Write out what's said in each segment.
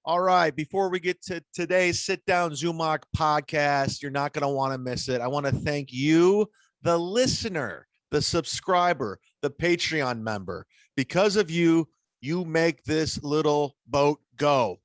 All right. Before we get to today's Sit Down Zumock podcast, you're not going to want to miss it. I want to thank you, the listener, the subscriber, the Patreon member. Because of you, you make this little boat go.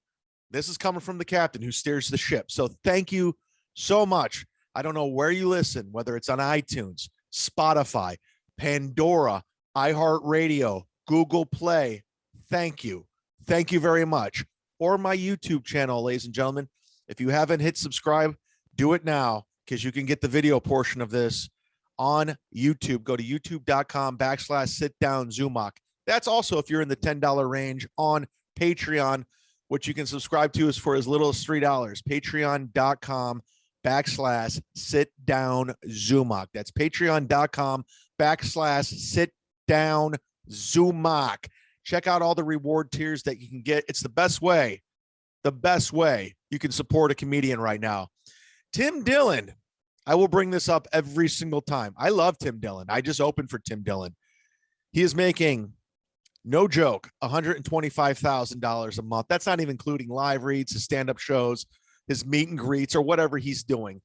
This is coming from the captain who steers the ship. So thank you so much. I don't know where you listen, whether it's on iTunes, Spotify, Pandora, iHeartRadio, Google Play. Thank you. Thank you very much. Or my YouTube channel, ladies and gentlemen. If you haven't hit subscribe, do it now because you can get the video portion of this on YouTube. Go to youtube.com/sit-down-zumock. That's also if you're in the $10 range on Patreon, which you can subscribe to is for as little as $3. Patreon.com/sit-down-zumock. That's patreon.com/sit-down-zumock. Check out all the reward tiers that you can get. It's the best way you can support a comedian right now. Tim Dillon, I will bring this up every single time. I love Tim Dillon. I just opened for Tim Dillon. He is making, no joke, $125,000 a month. That's not even including live reads, his stand-up shows, his meet and greets, or whatever he's doing.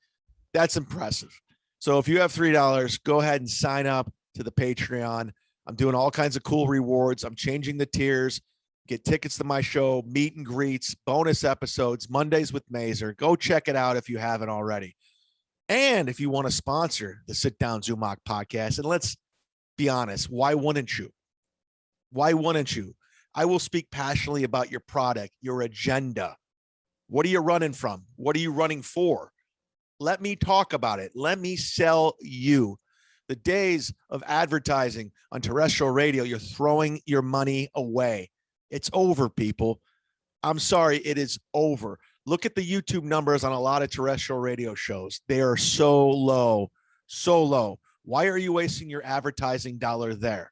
That's impressive. So if you have $3, go ahead and sign up to the Patreon. I'm doing all kinds of cool rewards. I'm changing the tiers. Get tickets to my show, meet and greets, bonus episodes, Mondays with Mazer. Go check it out if you haven't already. And if you want to sponsor the Sit Down Zumock podcast, and let's be honest, why wouldn't you? Why wouldn't you? I will speak passionately about your product, your agenda. What are you running from? What are you running for? Let me talk about it. Let me sell you. The days of advertising on terrestrial radio, you're throwing your money away. It's over, people. I'm sorry, it is over. Look at the YouTube numbers on a lot of terrestrial radio shows. They are so low, so low. Why are you wasting your advertising dollar there?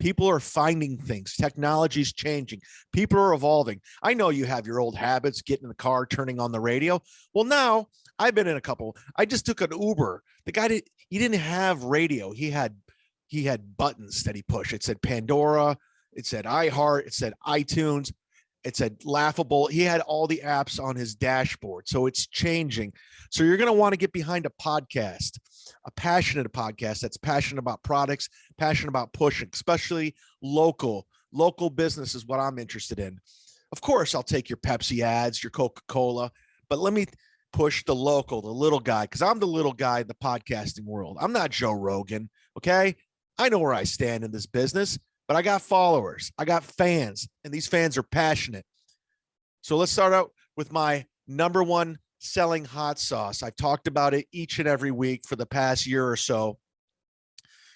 People are finding things. Technology's changing. People are evolving. I know you have your old habits, getting in the car, turning on the radio. Well, now I've been in a couple. I just took an Uber. The guy he didn't have radio. He had buttons that he pushed. It said Pandora. It said iHeart. It said iTunes. It said Laughable. He had all the apps on his dashboard. So it's changing. So you're going to want to get behind a podcast, a passionate podcast that's passionate about products, passionate about pushing, especially local business is what I'm interested in. Of course, I'll take your Pepsi ads, your Coca-Cola, but let me push the local, the little guy, because I'm the little guy in the podcasting world. I'm not Joe Rogan, okay? I know where I stand in this business, but I got followers. I got fans, and these fans are passionate. So let's start out with my number one selling hot sauce. I've talked about it each and every week for the past year or so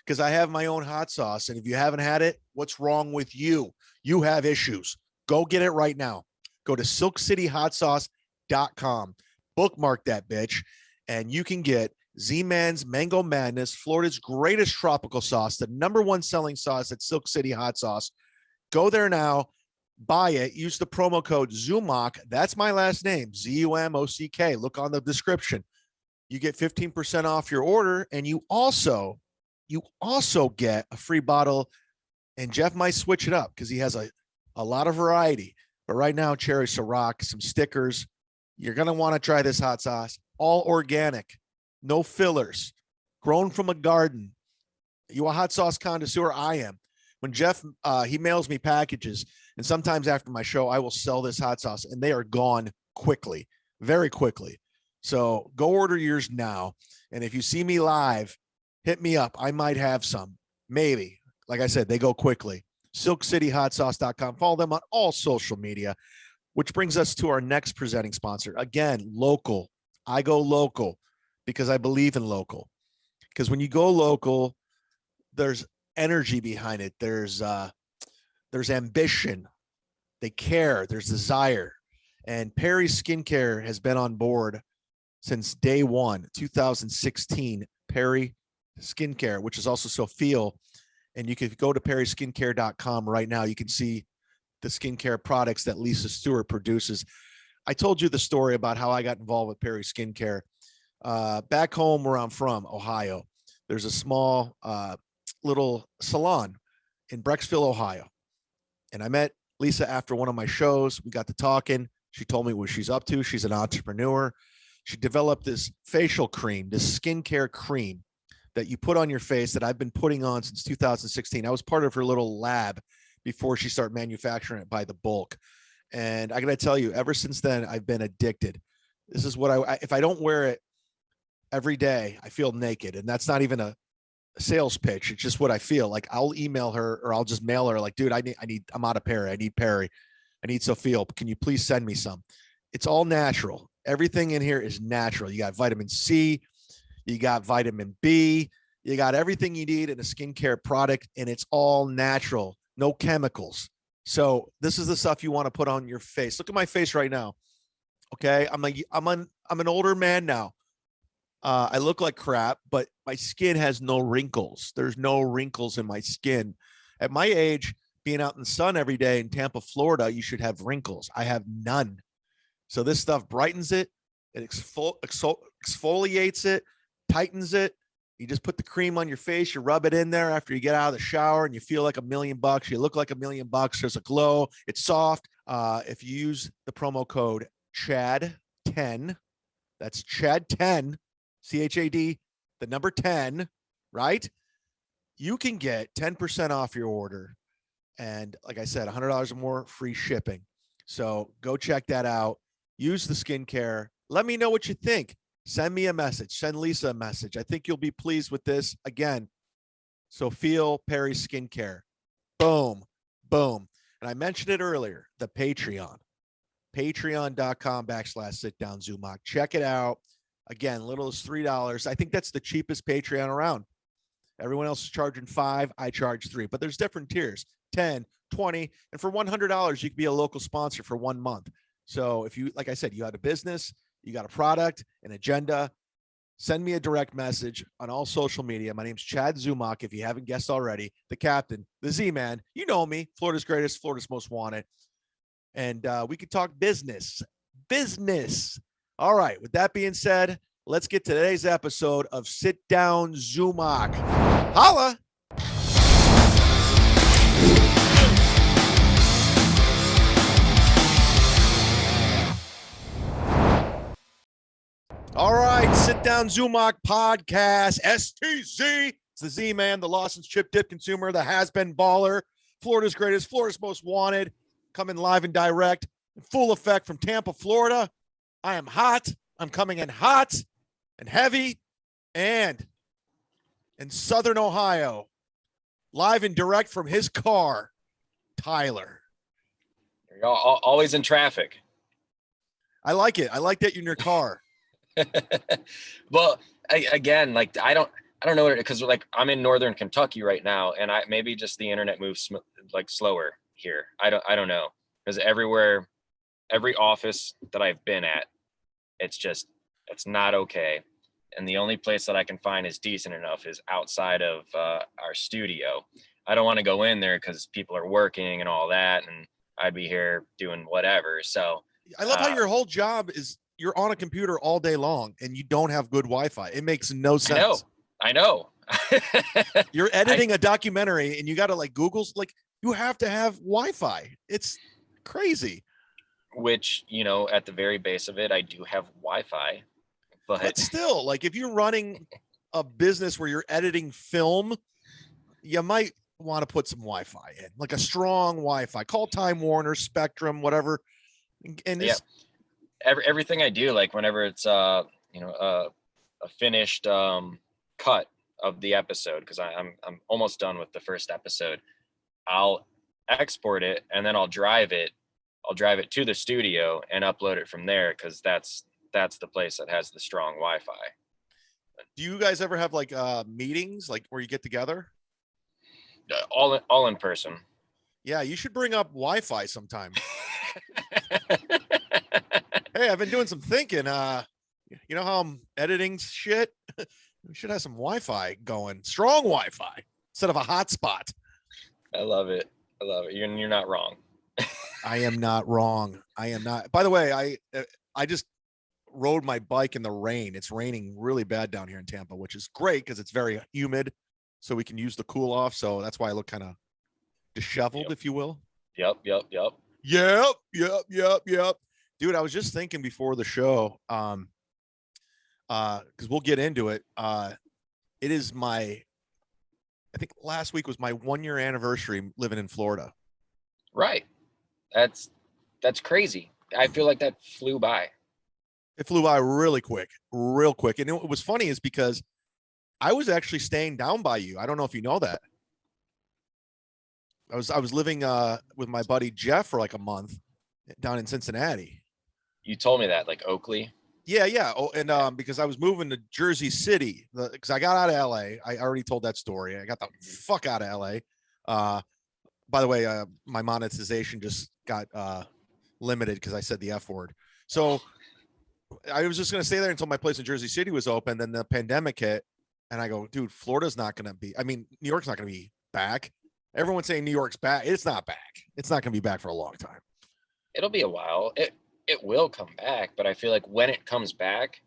because I have my own hot sauce. And if you haven't had it, what's wrong with you? You have issues. Go get it right now. Go to silkcityhotsauce.com. Bookmark that bitch, and you can get Z-Man's Mango Madness, Florida's greatest tropical sauce, the number one selling sauce at Silk City Hot Sauce. Go there now. Buy it. Use the promo code ZUMOCK. That's my last name, ZUMOCK. Look on the description. You get 15% off your order, and you also get a free bottle. And Jeff might switch it up because he has a lot of variety. But right now, cherry Ciroc, some stickers. You're going to want to try this hot sauce. All organic, no fillers, grown from a garden. You a hot sauce connoisseur? I am. When Jeff, he mails me packages, and sometimes after my show, I will sell this hot sauce, and they are gone quickly, very quickly. So go order yours now. And if you see me live, hit me up. I might have some. Maybe. Like I said, they go quickly. SilkCityHotSauce.com. Follow them on all social media, which brings us to our next presenting sponsor. Again, local. I go local because I believe in local. Because when you go local, there's energy behind it. There's ambition. They care. There's desire. And Perry Skincare has been on board since day one, 2016. Perry Skincare, which is also Sophia. And you can go to perryskincare.com right now. You can see the skincare products that Lisa Stewart produces. I told you the story about how I got involved with Perry Skincare. Back home where I'm from, Ohio, there's a small little salon in Brecksville, Ohio. And I met Lisa after one of my shows. We got to talking. She told me what she's up to. She's an entrepreneur. She developed this facial cream, this skincare cream that you put on your face that I've been putting on since 2016. I was part of her little lab before she started manufacturing it by the bulk. And I got to tell you, ever since then, I've been addicted. This is what if I don't wear it every day, I feel naked. And that's not even a sales pitch. It's just what I feel like. I'll email her or I'll just mail her like, dude, I'm out of Perry. I need Perry. I need Sophia. Can you please send me some? It's all natural. Everything in here is natural. You got vitamin C, you got vitamin B, you got everything you need in a skincare product, and it's all natural, no chemicals. So this is the stuff you want to put on your face. Look at my face right now. Okay, I'm an older man now. I look like crap, but my skin has no wrinkles. There's no wrinkles in my skin. At my age, being out in the sun every day in Tampa, Florida, you should have wrinkles. I have none. So this stuff brightens it. It exfoliates it, tightens it. You just put the cream on your face. You rub it in there after you get out of the shower and you feel like $1,000,000. You look like $1,000,000. There's a glow. It's soft. If you use the promo code CHAD10, that's CHAD10, CHAD, the number 10, right? You can get 10% off your order. And like I said, $100 or more, free shipping. So go check that out. Use the skincare. Let me know what you think. Send me a message. Send Lisa a message. I think you'll be pleased with this. Again, Sophia Perry Skincare. Boom, boom. And I mentioned it earlier, the Patreon. Patreon.com/sitdownzumock. Check it out. Again, little as $3. I think that's the cheapest Patreon around. Everyone else is charging $5. I charge $3. But there's different tiers, 10, 20. And for $100, you can be a local sponsor for 1 month. So if you, like I said, you have a business, you got a product, an agenda, send me a direct message on all social media. My name's chadzumock. If you haven't guessed already, the captain, the Z-man, you know me, Florida's greatest, Florida's most wanted. And we could talk business. All right. With that being said, let's get to today's episode of Sit Down Zumock. Holla. All right, Sit Down Zumock podcast, STZ. It's the Z-man, the Lawson's chip dip consumer, the has-been baller, Florida's greatest, Florida's most wanted, coming live and direct, in full effect from Tampa, Florida. I am hot. I'm coming in hot and heavy, and in Southern Ohio, live and direct from his car, Tyler. You're always in traffic. I like it. I like that you're in your car. Well, again, like I don't know what, because like I'm in Northern Kentucky right now, and maybe just the internet moves like slower here. I don't know, because every office that I've been at, it's not okay. And the only place that I can find is decent enough is outside of our studio. I don't want to go in there because people are working and all that, and I'd be here doing whatever. So I love how your whole job is you're on a computer all day long and you don't have good Wi-Fi. It makes no sense. I know. You're editing a documentary and you got to like Google's like, you have to have Wi-Fi. It's crazy. Which, at the very base of it, I do have Wi-Fi, but still, like if you're running a business where you're editing film, you might want to put some Wi-Fi in, like a strong Wi-Fi. Call Time Warner, Spectrum, whatever. And yeah. Everything I do, like whenever it's a finished cut of the episode, because I'm almost done with the first episode, I'll export it and then I'll drive it to the studio and upload it from there, because that's the place that has the strong Wi-Fi. Do you guys ever have like meetings, like where you get together? All in person. Yeah, you should bring up Wi-Fi sometime. Hey, I've been doing some thinking. You know how I'm editing shit? We should have some Wi-Fi going, strong Wi-Fi instead of a hotspot. I love it. You're not wrong. I am not wrong. I am not. By the way, I just rode my bike in the rain. It's raining really bad down here in Tampa, which is great because it's very humid, so we can use the cool off. So that's why I look kind of disheveled, if you will. Yep. Yep. Dude, I was just thinking before the show, because we'll get into it. It is I think last week was my 1-year anniversary living in Florida. Right. That's crazy. I feel like that flew by. It flew by real quick. And what was funny is because I was actually staying down by you. I don't know if you know that. I was living with my buddy Jeff for like a month down in Cincinnati. You told me that, like Oakley. Yeah. Oh, and because I was moving to Jersey City, because I got out of LA. I already told that story. I got the fuck out of LA. By the way, my monetization just got limited because I said the F word. So I was just gonna stay there until my place in Jersey City was open. Then the pandemic hit, and I go, dude, Florida's not gonna be. I mean, New York's not gonna be back. Everyone's saying New York's back. It's not back. It's not gonna be back for a long time. It'll be a while. It will come back, but I feel like when it comes back,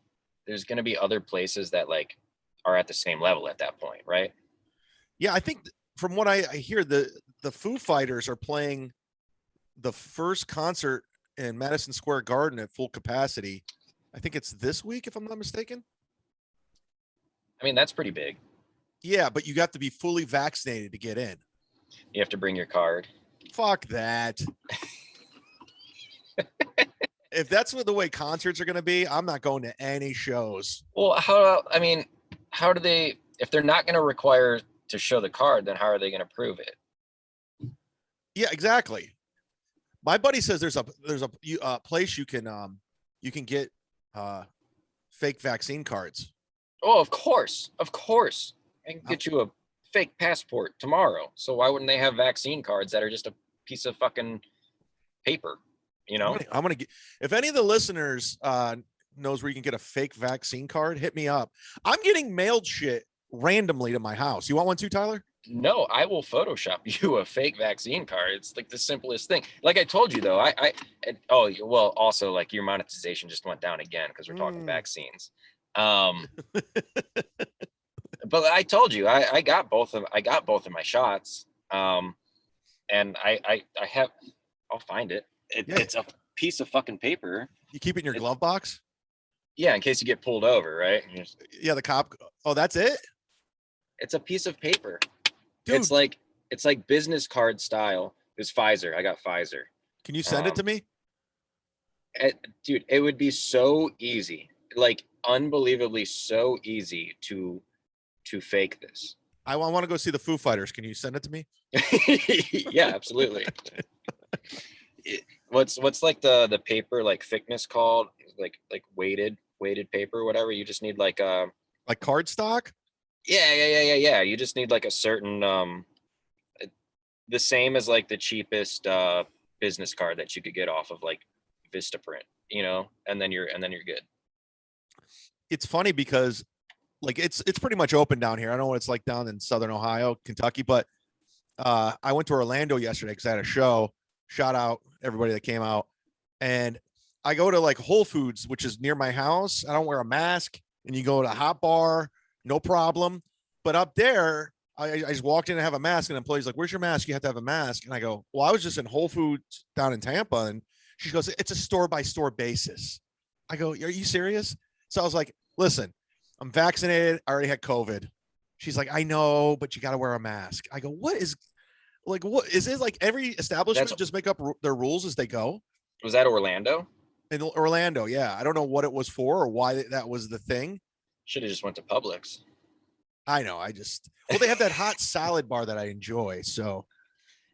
there's going to be other places that like are at the same level at that point, right? Yeah, I think from what I hear, the Foo Fighters are playing the first concert in Madison Square Garden at full capacity. I think it's this week, if I'm not mistaken. I mean, that's pretty big. Yeah, but you got to be fully vaccinated to get in. You have to bring your card. Fuck that. If that's what the way concerts are going to be, I'm not going to any shows. Well, how do they, if they're not going to require to show the card, then how are they going to prove it? Yeah, exactly. My buddy says there's a place you can get fake vaccine cards. Oh, of course. I can get you a fake passport tomorrow. So why wouldn't they have vaccine cards that are just a piece of fucking paper? You know, I'm gonna get, if any of the listeners knows where you can get a fake vaccine card, hit me up. I'm getting mailed shit randomly to my house. You want one too, Tyler? No, I will Photoshop you a fake vaccine card. It's like the simplest thing. Like I told you though, also like your monetization just went down again because we're talking vaccines. But I told you I got both of my shots. And I'll find it. It's a piece of fucking paper. You keep it in your glove box? Yeah, in case you get pulled over, right? Yeah, the cop. Oh, that's it? It's a piece of paper. Dude. It's like business card style. It's Pfizer. I got Pfizer. Can you send it to me? Dude, it would be so easy. Like unbelievably so easy to fake this. I want to go see the Foo Fighters. Can you send it to me? Yeah, absolutely. What's like the paper like thickness called? Like weighted paper, whatever. You just need like cardstock? Yeah. You just need like a certain the same as like the cheapest business card that you could get off of like Vistaprint, you know, and then you're good. It's funny because like it's pretty much open down here. I don't know what it's like down in Southern Ohio, Kentucky, but I went to Orlando yesterday because I had a show. Shout out everybody that came out. And I go to like Whole Foods, which is near my house. I don't wear a mask. And you go to a hot bar, no problem. But up there, I just walked in and have a mask. And the employee's like, where's your mask? You have to have a mask. And I go, well, I was just in Whole Foods down in Tampa. And she goes, it's a store by store basis. I go, are you serious? So I was like, listen, I'm vaccinated. I already had COVID. She's like, I know, but you got to wear a mask. I go, what is it like every establishment just make up their rules as they go? Was that Orlando? In Orlando, yeah. I don't know what it was for or why that was the thing. Should have just went to Publix. I know. They have that hot salad bar that I enjoy. So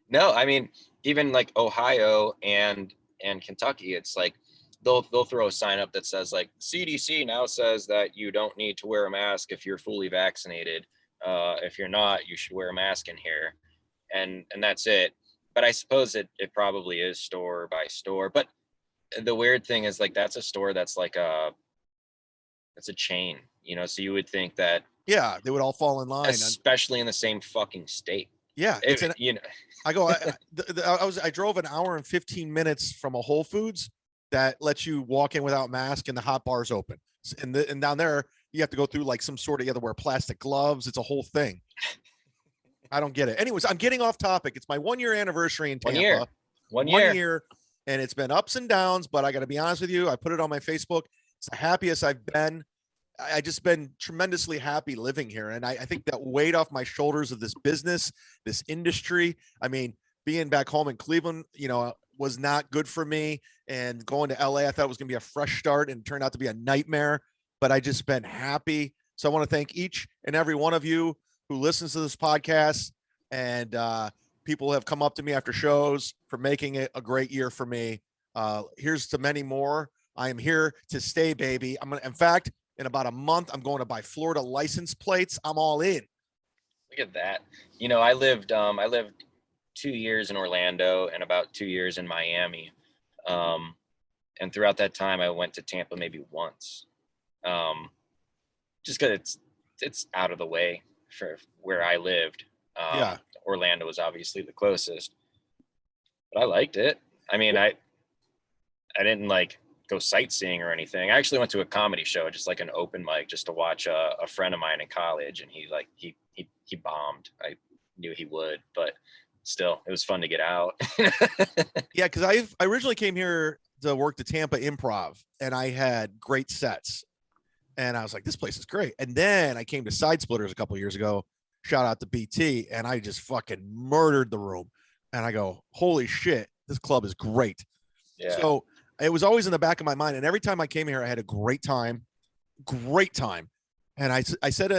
no, I mean, even like Ohio and Kentucky, it's like they'll throw a sign up that says like CDC now says that you don't need to wear a mask if you're fully vaccinated. If you're not, you should wear a mask in here. And that's it. But I suppose it probably is store by store. But the weird thing is like that's a store that's like it's a chain, you know. So you would think that they would all fall in line, especially in the same fucking state. Yeah, you know. I drove an hour and 15 minutes from a Whole Foods that lets you walk in without mask and the hot bar's open. And down there you have to go through like some sort of, you have to wear plastic gloves. It's a whole thing. I don't get it. Anyways, I'm getting off topic. It's my 1-year anniversary in Tampa. 1 year. 1 year. and it's been ups and downs, but I got to be honest with you. I put it on my Facebook. It's the happiest I've been. I just been tremendously happy living here. And I think that weight off my shoulders of this business, this industry. I mean, being back home in Cleveland, was not good for me. And going to LA, I thought it was going to be a fresh start, and it turned out to be a nightmare, but I just been happy. So I want to thank each and every one of you who listens to this podcast, and people have come up to me after shows for making it a great year for me. Here's to many more. I am here to stay, baby. In fact, in about a month, I'm going to buy Florida license plates. I'm all in. Look at that. I lived 2 years in Orlando and about 2 years in Miami. And throughout that time, I went to Tampa maybe once. Just because it's out of the way for where I lived. Yeah. Orlando was obviously the closest, but I liked it. I mean, I didn't like go sightseeing or anything. I actually went to a comedy show, just like an open mic, just to watch a friend of mine in college, and he bombed. I knew he would, but still, it was fun to get out. Yeah, because I originally came here to work the Tampa Improv, and I had great sets, and I was like, this place is great. And then I came to Side Splitters a couple of years ago. Shout out to BT, and I just fucking murdered the room. And I go, holy shit, this club is great. Yeah. So it was always in the back of my mind. And every time I came here, I had a great time. And I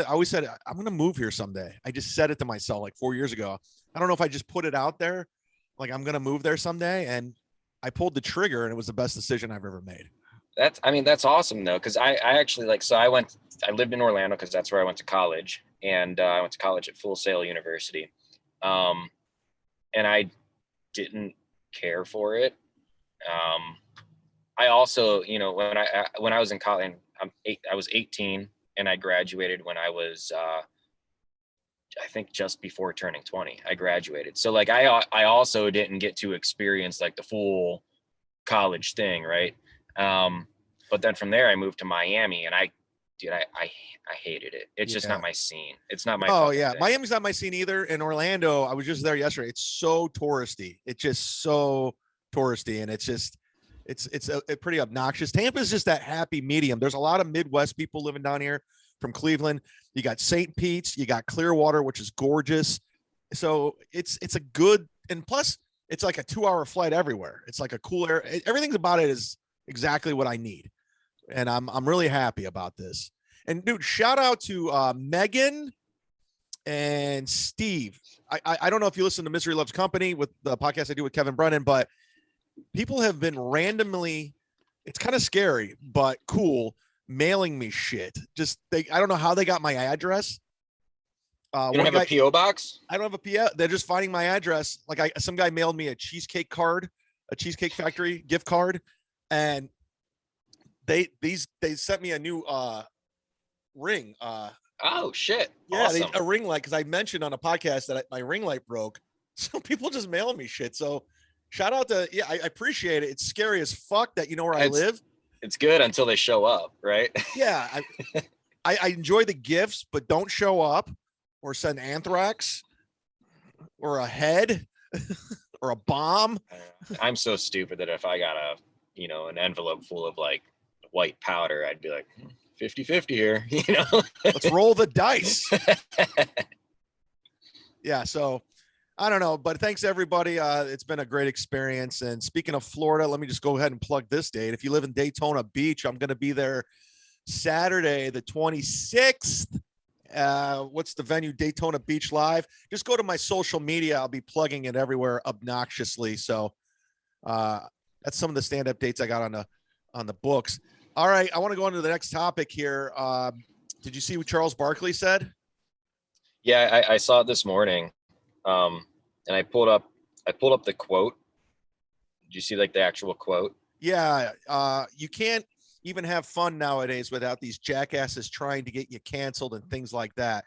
always said, I'm going to move here someday. I just said it to myself like 4 years ago. I don't know if I just put it out there, like I'm going to move there someday. And I pulled the trigger, and it was the best decision I've ever made. That's awesome though. Cause I actually I lived in Orlando cause that's where I went to college, and I went to college at Full Sail University. And I didn't care for it. I also, when I was in college, I was 18, and I graduated when I was, I think just before turning 20, I graduated. So like, I also didn't get to experience like the full college thing. Right. But then from there I moved to Miami, and I hated it. It's just not my scene. It's not my thing. Miami's not my scene either. In Orlando, I was just there yesterday. It's so touristy. It's just so touristy, and it's pretty obnoxious. Tampa's just that happy medium. There's a lot of Midwest people living down here from Cleveland. You got St. Pete's, you got Clearwater, which is gorgeous. So it's a good, and plus it's like a 2-hour flight everywhere. It's like a cool air. Everything about it is exactly what I need. And I'm really happy about this. And dude, shout out to Megan and Steve. I don't know if you listen to Misery Loves Company with the podcast I do with Kevin Brennan, but people have been randomly, it's kind of scary, but cool, mailing me shit. I don't know how they got my address. You don't have a PO box? I don't have a PO. They're just finding my address. Like some guy mailed me a cheesecake card, a Cheesecake Factory gift card, and they sent me a new ring. Oh shit! Yeah, awesome. A ring light, because I mentioned on a podcast that my ring light broke. So people just mailing me shit. So shout out to I appreciate it. It's scary as fuck that you know where I live. It's good until they show up, right? Yeah, I enjoy the gifts, but don't show up or send anthrax or a head or a bomb. I'm so stupid that if I got an envelope full of like white powder, I'd be like 50-50 here, Let's roll the dice. Yeah, so I don't know, but thanks everybody. It's been a great experience. And speaking of Florida, let me just go ahead and plug this date. If you live in Daytona Beach, I'm going to be there Saturday, the 26th. What's the venue? Daytona Beach Live. Just go to my social media. I'll be plugging it everywhere obnoxiously. So that's some of the stand-up dates I got on the books. All right, I want to go on to the next topic here. Did you see what Charles Barkley said? Yeah, I saw it this morning. And I pulled up the quote. Did you see like the actual quote? Yeah. You can't even have fun nowadays without these jackasses trying to get you canceled and things like that.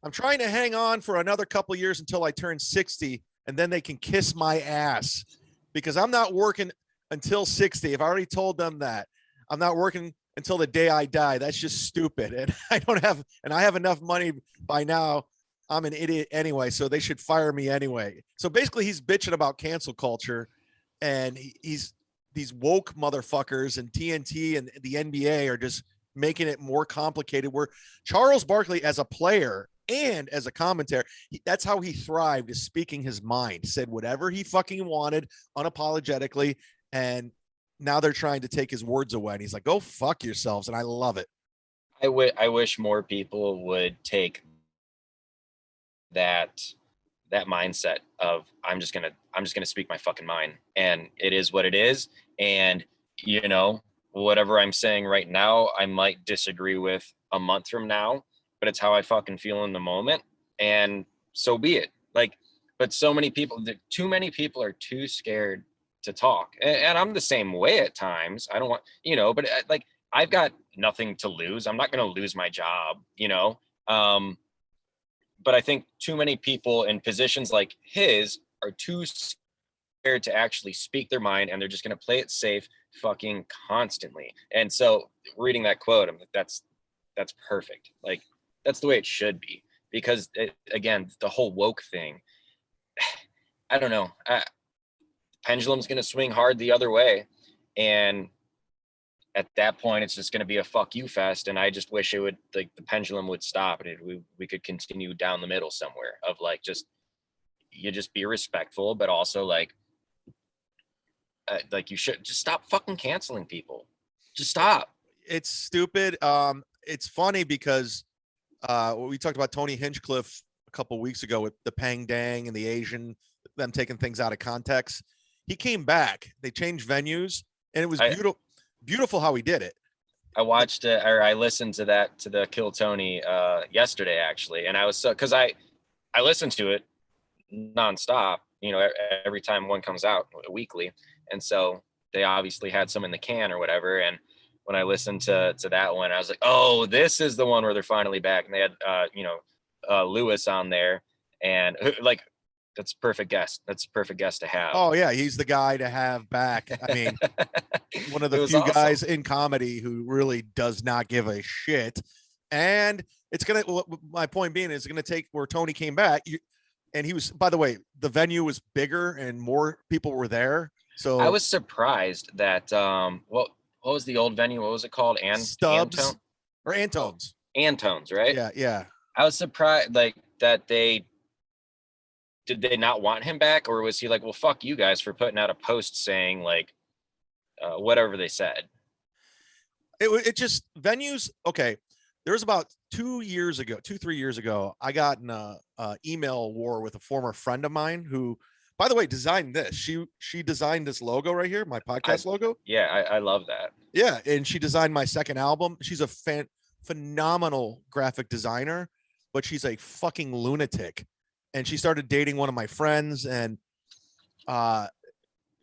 I'm trying to hang on for another couple of years until I turn 60, and then they can kiss my ass, because I'm not working until 60. I've already told them that I'm not working until the day I die. That's just stupid. And I have enough money by now. I'm an idiot anyway, so they should fire me anyway. So basically he's bitching about cancel culture. and he's these woke motherfuckers and TNT and the NBA are just making it more complicated. Where Charles Barkley, as a player and as a commentator, that's how he thrived, is speaking his mind, said whatever he fucking wanted unapologetically. And now they're trying to take his words away. And he's like, go fuck yourselves. And I love it. I wish more people would take that mindset of I'm just gonna speak my fucking mind, and it is what it is. And you know, whatever I'm saying right now, I might disagree with a month from now, but it's how I fucking feel in the moment, and so be it. Like, but so many people, too many people are too scared to talk, and I'm the same way at times. I don't want, you know, but like I've got nothing to lose. I'm not gonna lose my job, you know. But I think too many people in positions like his are too scared to actually speak their mind, and they're just going to play it safe fucking constantly. And so reading that quote, I'm like, that's perfect. Like, that's the way it should be, because again, the whole woke thing, I don't know. Pendulum's going to swing hard the other way. And at that point, it's just going to be a fuck you fest. And I just wish it would, like, the pendulum would stop, and we could continue down the middle somewhere of like, you just be respectful, but also like you should just stop fucking canceling people. Just stop. It's stupid. It's funny because we talked about Tony Hinchcliffe a couple weeks ago with the Pang Dang and the Asian, them taking things out of context. He came back. They changed venues, and it was beautiful how he did it. I watched it, or I listened to the Kill Tony yesterday actually, and I was because I listened to it nonstop, you know, every time one comes out weekly, and so they obviously had some in the can or whatever. And when I listened to that one, I was like, oh, this is the one where they're finally back, and they had Lewis on there, and like, that's a perfect guest. That's a perfect guest to have. Oh yeah, he's the guy to have back. I mean, one of the few guys in comedy who really does not give a shit. And it's gonna. My point being is, gonna take where Tony came back, and he was. By the way, the venue was bigger and more people were there. So I was surprised that what was the old venue? What was it called? Stubbs or Antone's? Antone's, right? Yeah. I was surprised like that did they not want him back, or was he like, well, fuck you guys for putting out a post saying like whatever they said? It just venues. Okay. There was about 3 years ago, I got in a email war with a former friend of mine who, by the way, designed this. She designed this logo right here, my podcast logo. Yeah, I love that. Yeah, and she designed my second album. She's a phenomenal graphic designer, but she's a fucking lunatic. And she started dating one of my friends, and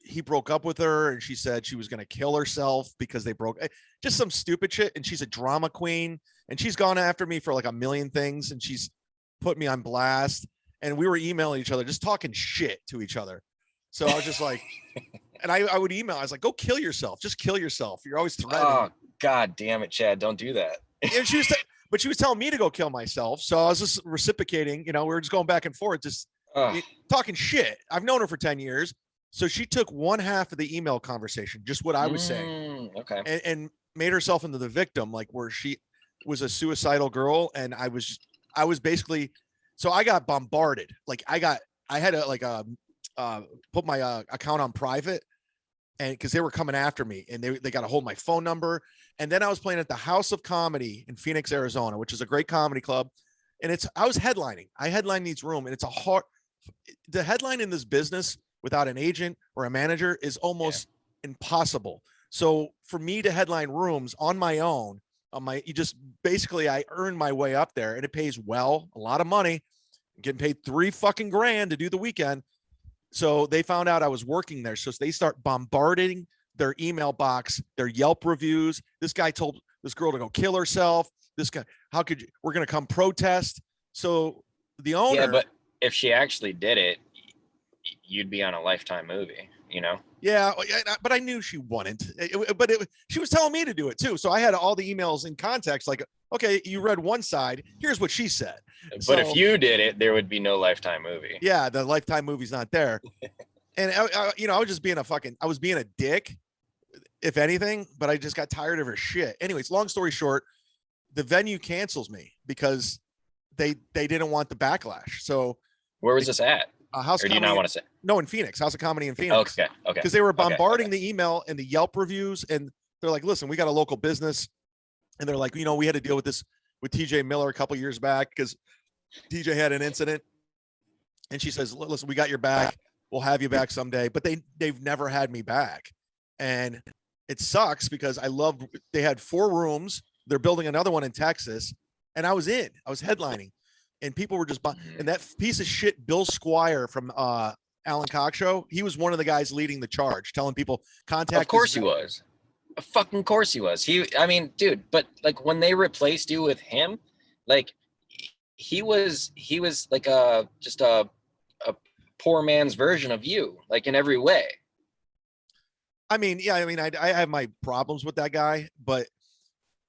he broke up with her, and she said she was going to kill herself because they broke, just some stupid shit. And she's a drama queen, and she's gone after me for like a million things, and she's put me on blast. And we were emailing each other, just talking shit to each other. So I was just like, and I would email, I was like, go kill yourself. Just kill yourself. You're always threatening. Oh, God damn it, Chad. Don't do that. And but she was telling me to go kill myself. So I was just reciprocating, you know, we were just going back and forth, just talking shit. I've known her for 10 years. So she took one half of the email conversation, just what I was saying, okay, and made herself into the victim, like where she was a suicidal girl. And I was basically, so I got bombarded. Like I had to put my account on private, and because they were coming after me, and they got a hold of my phone number. And then I was playing at the House of Comedy in Phoenix, Arizona, which is a great comedy club. And I was headlining. I headline these room, and the headline in this business without an agent or a manager is almost impossible. So for me to headline rooms on my own, I earn my way up there, and it pays well, a lot of money. I'm getting paid $3 fucking grand to do the weekend. So they found out I was working there. So they start bombarding their email box, their Yelp reviews. This guy told this girl to go kill herself. This guy, we're going to come protest. So the owner. Yeah, but if she actually did it, you'd be on a Lifetime movie, you know? Yeah, but I knew she wouldn't. She was telling me to do it too. So I had all the emails in context, like, okay, you read one side. Here's what she said. But if you did it, there would be no Lifetime movie. Yeah, the Lifetime movie's not there. And I was just being I was being a dick, if anything, but I just got tired of her shit. Anyways, long story short, the venue cancels me because they didn't want the backlash. So Where was this at? House Or do you Comedy, not want to say? no, in Phoenix, House of Comedy in Phoenix. Okay. Because they were bombarding Okay. the email and the Yelp reviews, and they're like, listen, we got a local business, and they're like, we had to deal with this with TJ Miller a couple years back because TJ had an incident, and she says, listen, we got your back, we'll have you back someday. But they've never had me back, and it sucks because they had 4 rooms, they're building another one in Texas, and I was headlining, and people were just and that piece of shit Bill Squire from Alan Cox show, he was one of the guys leading the charge, telling people contact. Of course he was. Of fucking course he was. I mean, dude, but like when they replaced you with him, like he was like just a poor man's version of you, like in every way. I mean, yeah, I have my problems with that guy, but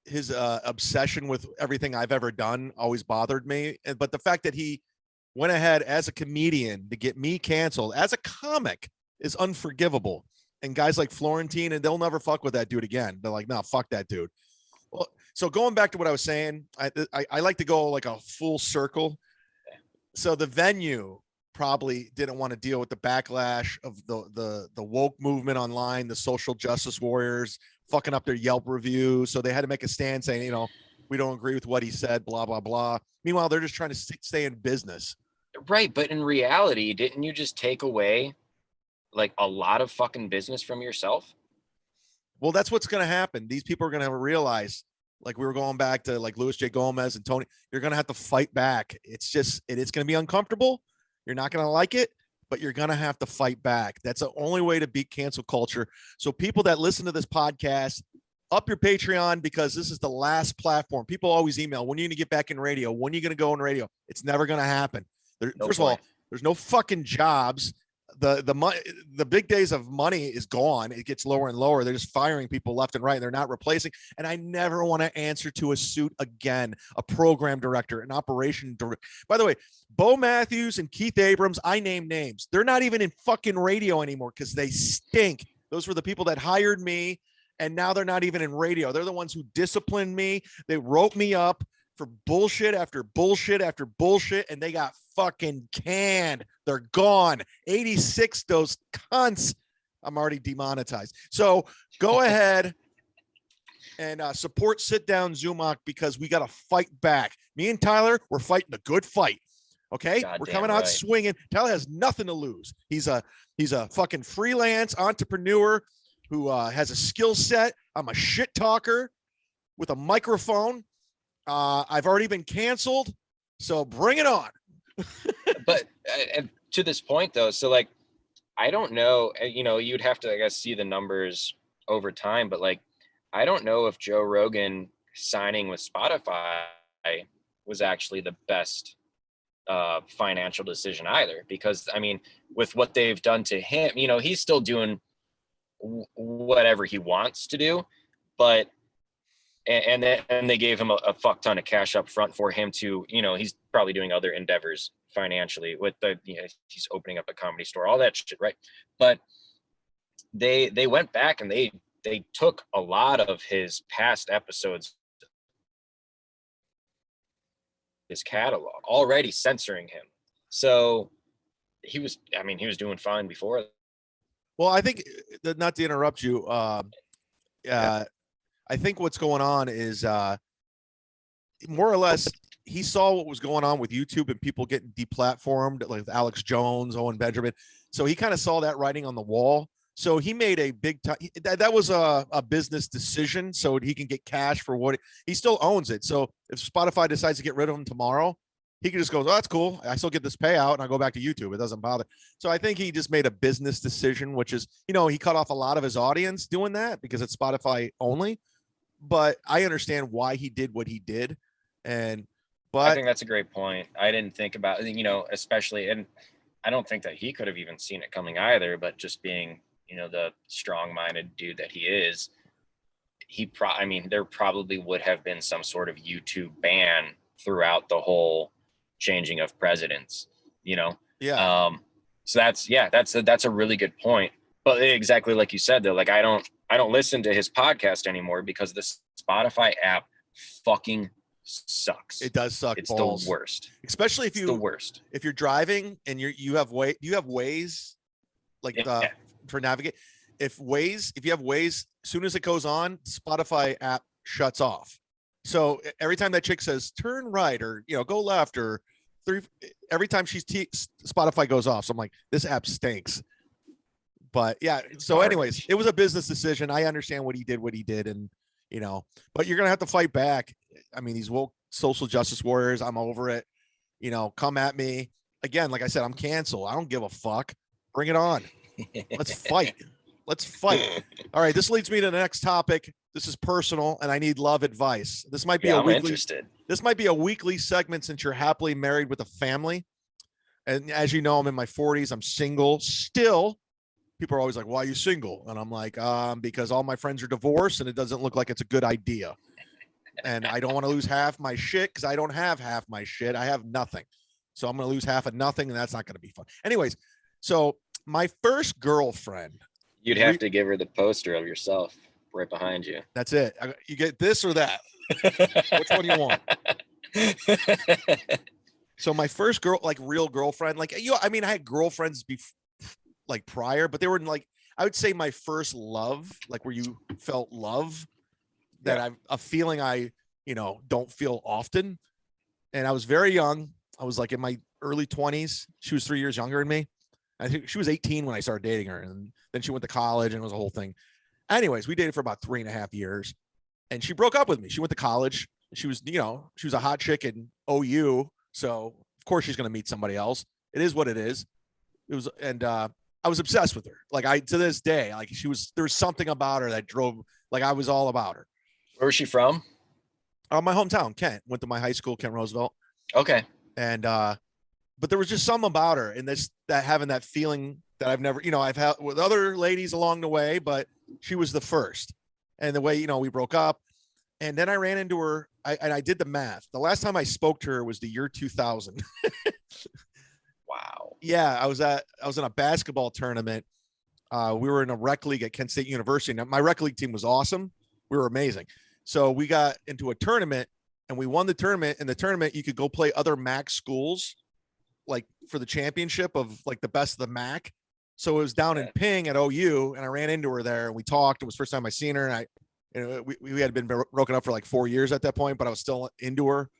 his obsession with everything I've ever done always bothered me. But the fact that he went ahead as a comedian to get me canceled as a comic is unforgivable. And guys like Florentine, and they'll never fuck with that dude again. They're like, no, fuck that dude. Well, so going back to what I was saying, I like to go like a full circle. So the venue probably didn't want to deal with the backlash of the woke movement online, the social justice warriors fucking up their Yelp review. So they had to make a stand saying, we don't agree with what he said, blah, blah, blah. Meanwhile, they're just trying to stay in business. Right. But in reality, didn't you just take away like a lot of fucking business from yourself? Well, that's what's going to happen. These people are going to realize, like we were going back to like Louis J. Gomez and Tony, you're going to have to fight back. It's going to be uncomfortable. You're not going to like it, but you're going to have to fight back. That's the only way to beat cancel culture. So people that listen to this podcast, up your Patreon, because this is the last platform. People always email, when are you going to get back in radio? When are you going to go in radio? It's never going to happen. First of all, there's no fucking jobs. The big days of money is gone. It gets lower and lower. They're just firing people left and right. They're not replacing. And I never want to answer to a suit again, a program director, an operation director. By the way, Bo Matthews and Keith Abrams, I name names. They're not even in fucking radio anymore because they stink. Those were the people that hired me, and now they're not even in radio. They're the ones who disciplined me. They wrote me up for bullshit after bullshit after bullshit, and they got fucking canned. They're gone. 86, those cunts. I'm already demonetized. So go ahead and support Sit Down Zumock, because we got to fight back. Me and Tyler, we're fighting a good fight. Okay, we're coming out swinging. Tyler has nothing to lose. He's a fucking freelance entrepreneur who has a skill set. I'm a shit talker with a microphone. I've already been canceled, so bring it on. But to this point though, so like, I don't know, you'd have to, I guess, see the numbers over time, but like, I don't know if Joe Rogan signing with Spotify was actually the best financial decision either, because I mean, with what they've done to him, he's still doing whatever he wants to do, but and they gave him a fuck ton of cash up front for him to, he's probably doing other endeavors financially with he's opening up a comedy store, all that shit, right? But they went back and they took a lot of his past episodes, his catalog, already censoring him. So he was doing fine before. Well, I think, not to interrupt you, I think what's going on is more or less he saw what was going on with YouTube and people getting deplatformed, like Alex Jones, Owen Benjamin. So he kind of saw that writing on the wall. So he made a big time. That was a business decision, so he can get cash for what he still owns it. So if Spotify decides to get rid of him tomorrow, he can just go, oh, that's cool. I still get this payout, and I go back to YouTube. It doesn't bother. So I think he just made a business decision, which is, he cut off a lot of his audience doing that because it's Spotify only. But I understand why he did what he did. But I think that's a great point. I didn't think about, especially, and I don't think that he could have even seen it coming either, but just being, the strong-minded dude that he is, there probably would have been some sort of YouTube ban throughout the whole changing of presidents, Yeah. So that's a really good point. But exactly like you said though, like I don't listen to his podcast anymore because the Spotify app fucking sucks. It does suck It's balls. the worst. Especially It's the worst. if you're driving and you have Waze like Yeah. for navigate. If you have Waze, as soon as it goes on, Spotify app shuts off. So every time that chick says turn right or go left or every time Spotify goes off. So I'm like, this app stinks. But yeah, so anyways, it was a business decision. I understand what he did, and but you're gonna have to fight back. I mean, these woke social justice warriors, I'm over it. Come at me. Again, like I said, I'm canceled. I don't give a fuck. Bring it on. Let's fight. Let's fight. All right, this leads me to the next topic. This is personal, and I need love advice. This might be I'm interested. This might be a weekly segment since you're happily married with a family. And as you know, I'm in my 40s. I'm single still. People are always like, why are you single? And I'm like, because all my friends are divorced and it doesn't look like it's a good idea. And I don't want to lose half my shit because I don't have half my shit. I have nothing. So I'm going to lose half of nothing, and that's not going to be fun. Anyways, so my first girlfriend. You'd have to give her the poster of yourself right behind you. That's it. You get this or that. Which one do you want? So my first real girlfriend, I mean, I had girlfriends prior, but they were I would say my first love, like where you felt love that I'm a feeling I, don't feel often. And I was very young. I was like in my early 20s. She was 3 years younger than me. I think she was 18 when I started dating her. And then she went to college and it was a whole thing. Anyways, we dated for about 3.5 years and she broke up with me. She went to college. She was, she was a hot chick in OU. So of course she's going to meet somebody else. It is what it is. It was, and, I was obsessed with her. To this day, there was something about her that drove, I was all about her. Where was she from? My hometown, Kent. Went to my high school, Kent Roosevelt. Okay. And, but there was just something about her and that having that feeling that I've never, I've had with other ladies along the way, but she was the first. And the way, we broke up. And then I ran into her. I did the math. The last time I spoke to her was the year 2000. Wow. Yeah, I was in a basketball tournament. We were in a rec league at Kent State University. Now, my rec league team was awesome. We were amazing. So we got into a tournament and we won the tournament. In the tournament, you could go play other MAC schools, for the championship of the best of the MAC. So it was down in Ping at OU, and I ran into her there and we talked. It was the first time I seen her, and we had been broken up for 4 years at that point, but I was still into her.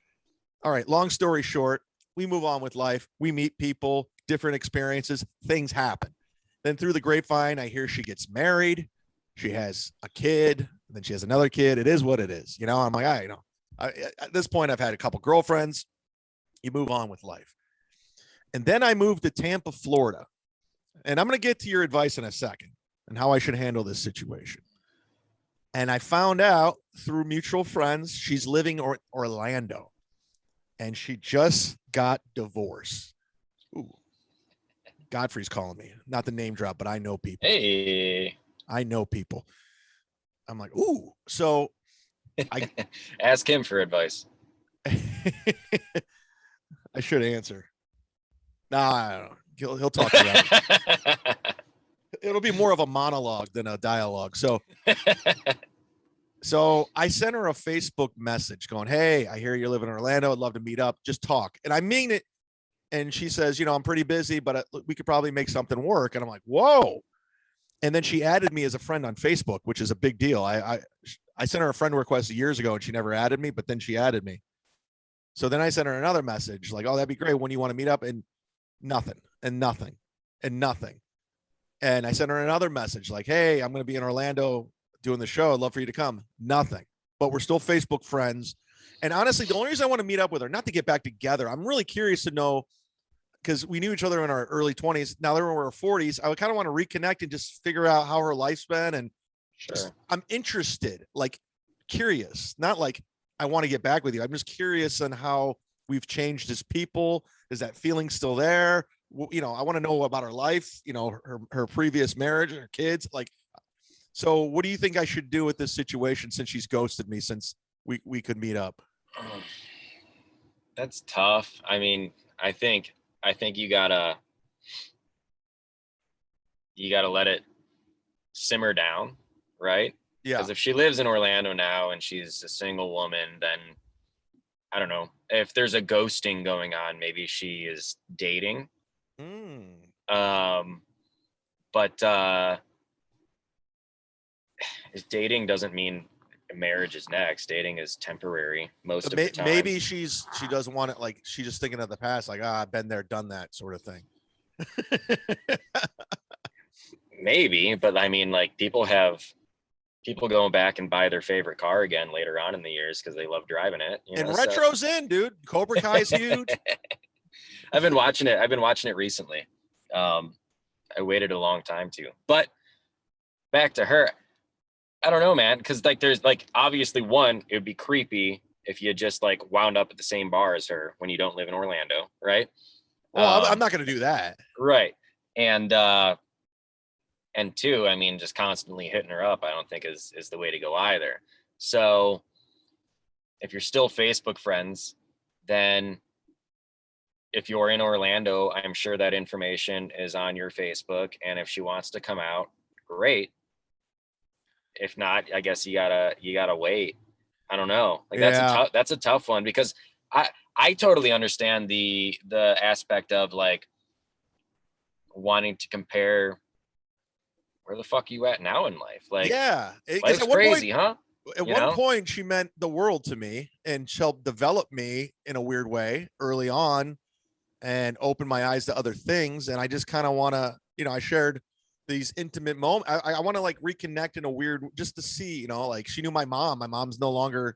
All right, long story short, we move on with life. We meet people, different experiences, things happen. Then through the grapevine, I hear she gets married. She has a kid, and then she has another kid. It is what it is. I'm like, at this point, I've had a couple girlfriends. You move on with life. And then I moved to Tampa, Florida. And I'm going to get to your advice in a second and how I should handle this situation. And I found out through mutual friends, she's living in Orlando. And she just got divorced. Ooh. Godfrey's calling me. Not the name drop, but I know people. Hey. I know people. I'm like, ooh. So I ask him for advice. I should answer. Nah, I don't know. He'll talk to you. It'll be more of a monologue than a dialogue. So I sent her a Facebook message going, hey, I hear you live in Orlando. I'd love to meet up. Just talk. And I mean it. And she says, I'm pretty busy, but we could probably make something work. And I'm like, whoa. And then she added me as a friend on Facebook, which is a big deal. I sent her a friend request years ago and she never added me, but then she added me. So then I sent her another message like, oh, that'd be great. When you want to meet up? And nothing and nothing and nothing. And I sent her another message like, hey, I'm going to be in Orlando doing the show. I'd love for you to come. Nothing. But we're still Facebook friends. And honestly, the only reason I want to meet up with her, not to get back together, I'm really curious to know, because we knew each other in our early 20s. Now that we're in our 40s, I would kind of want to reconnect and just figure out how her life's been. And I'm interested, curious, not I want to get back with you. I'm just curious on how we've changed as people. Is that feeling still there? I want to know about her life, her previous marriage, her kids. So what do you think I should do with this situation since she's ghosted me since we could meet up? That's tough. I mean, I think you gotta you got to let it simmer down, right? Yeah. Because if she lives in Orlando now and she's a single woman, then I don't know if there's a ghosting going on. Maybe she is dating. But dating doesn't mean marriage is next. Dating is temporary most of the time. Maybe she doesn't want it. Like she's just thinking of the past, like, I've been there, done that sort of thing. Maybe, but I mean, like people going back and buy their favorite car again later on in the years because they love driving it. And retro's in, dude. Cobra Kai's huge. I've been watching it recently. I waited a long time to, but back to her. I don't know, man. Cause like, there's like, obviously one, it would be creepy if you just like wound up at the same bar as her when you don't live in Orlando. Right. Well, I'm not going to do that. Right. And two, I mean, just constantly hitting her up, I don't think is the way to go either. So if you're still Facebook friends, then if you're in Orlando, I'm sure that information is on your Facebook. And if she wants to come out, great. If not, I guess you gotta wait. I don't know. Like that's a tough one because I totally understand the aspect of like wanting to compare where the fuck are you at now in life? Like, yeah, life's crazy, huh? At one point, she meant the world to me and she helped develop me in a weird way early on and open my eyes to other things. And I just kind of want to, I shared these intimate moments. I want to like reconnect in a weird, just to see, like she knew my mom. My mom's no longer,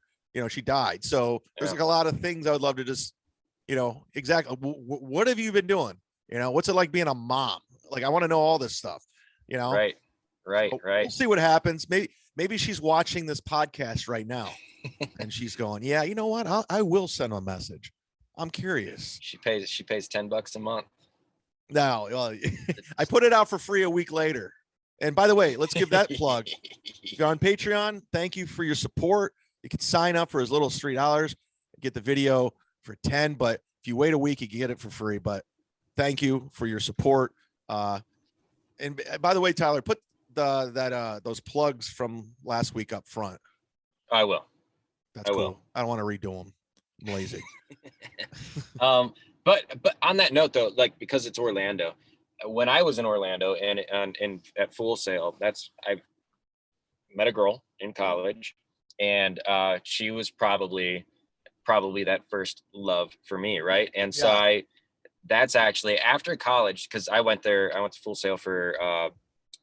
she died. So there's like a lot of things I would love to just, exactly. What have you been doing? What's it like being a mom? Like, I want to know all this stuff, Right. So we'll see what happens. Maybe she's watching this podcast right now and she's going, yeah, you know what? I will send a message. I'm curious. She pays $10 a month. No, I put it out for free a week later. And by the way, let's give that plug. If you're on Patreon, thank you for your support. You can sign up for as little as $3, get the video for 10, but if you wait a week, you can get it for free. But thank you for your support. And by the way, Tyler, put those plugs from last week up front. I will. That's cool. I don't want to redo them. I'm lazy. But on that note though, like because it's Orlando, when I was in Orlando and at Full Sail, I met a girl in college, and she was probably that first love for me, right? And so that's actually after college, because I went to Full Sail for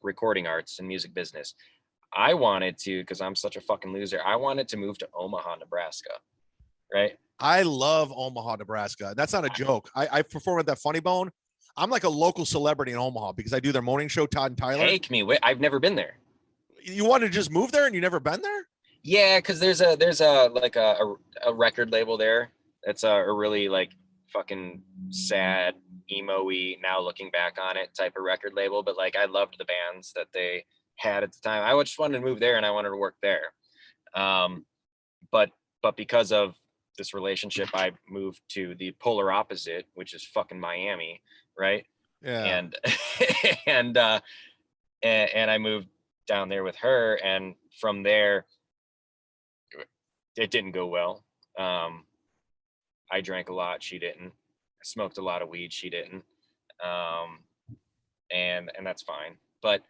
recording arts and music business. I wanted to, because I'm such a fucking loser, I wanted to move to Omaha, Nebraska, right? I love Omaha, Nebraska. That's not a joke. I perform at that Funny Bone. I'm like a local celebrity in Omaha because I do their morning show, Todd and Tyler. Take me. I've never been there. You want to just move there and you never been there? Yeah, because there's a record label there. It's a really like fucking sad, emo-y, now looking back on it, type of record label. But like I loved the bands that they had at the time. I just wanted to move there and I wanted to work there. But because of this relationship, I moved to the polar opposite, which is fucking Miami, right? Yeah. And I moved down there with her, and from there it didn't go well. I drank a lot, she didn't. I smoked a lot of weed, she didn't. And that's fine. But